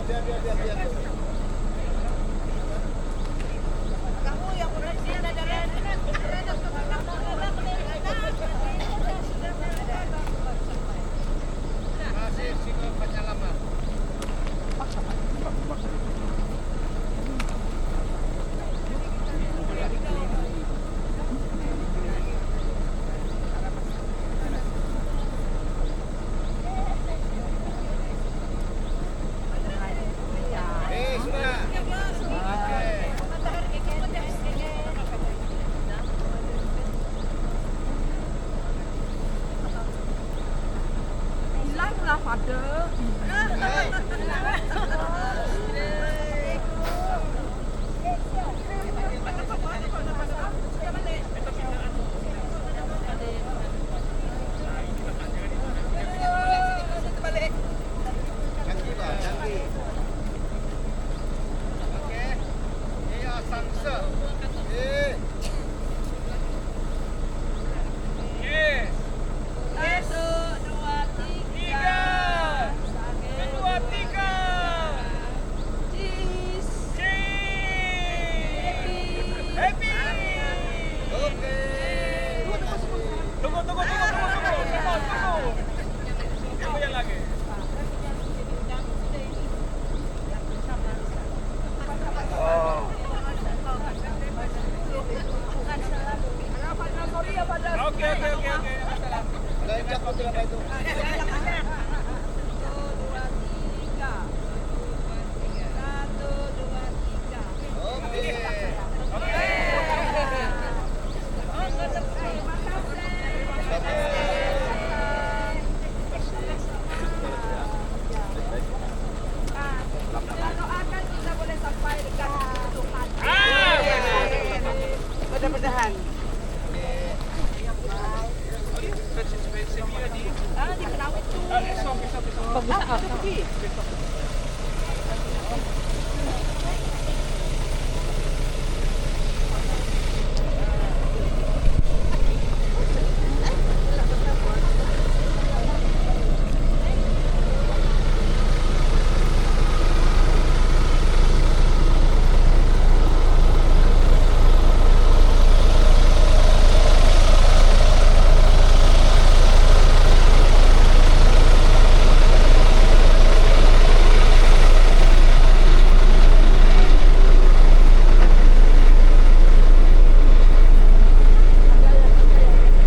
biar.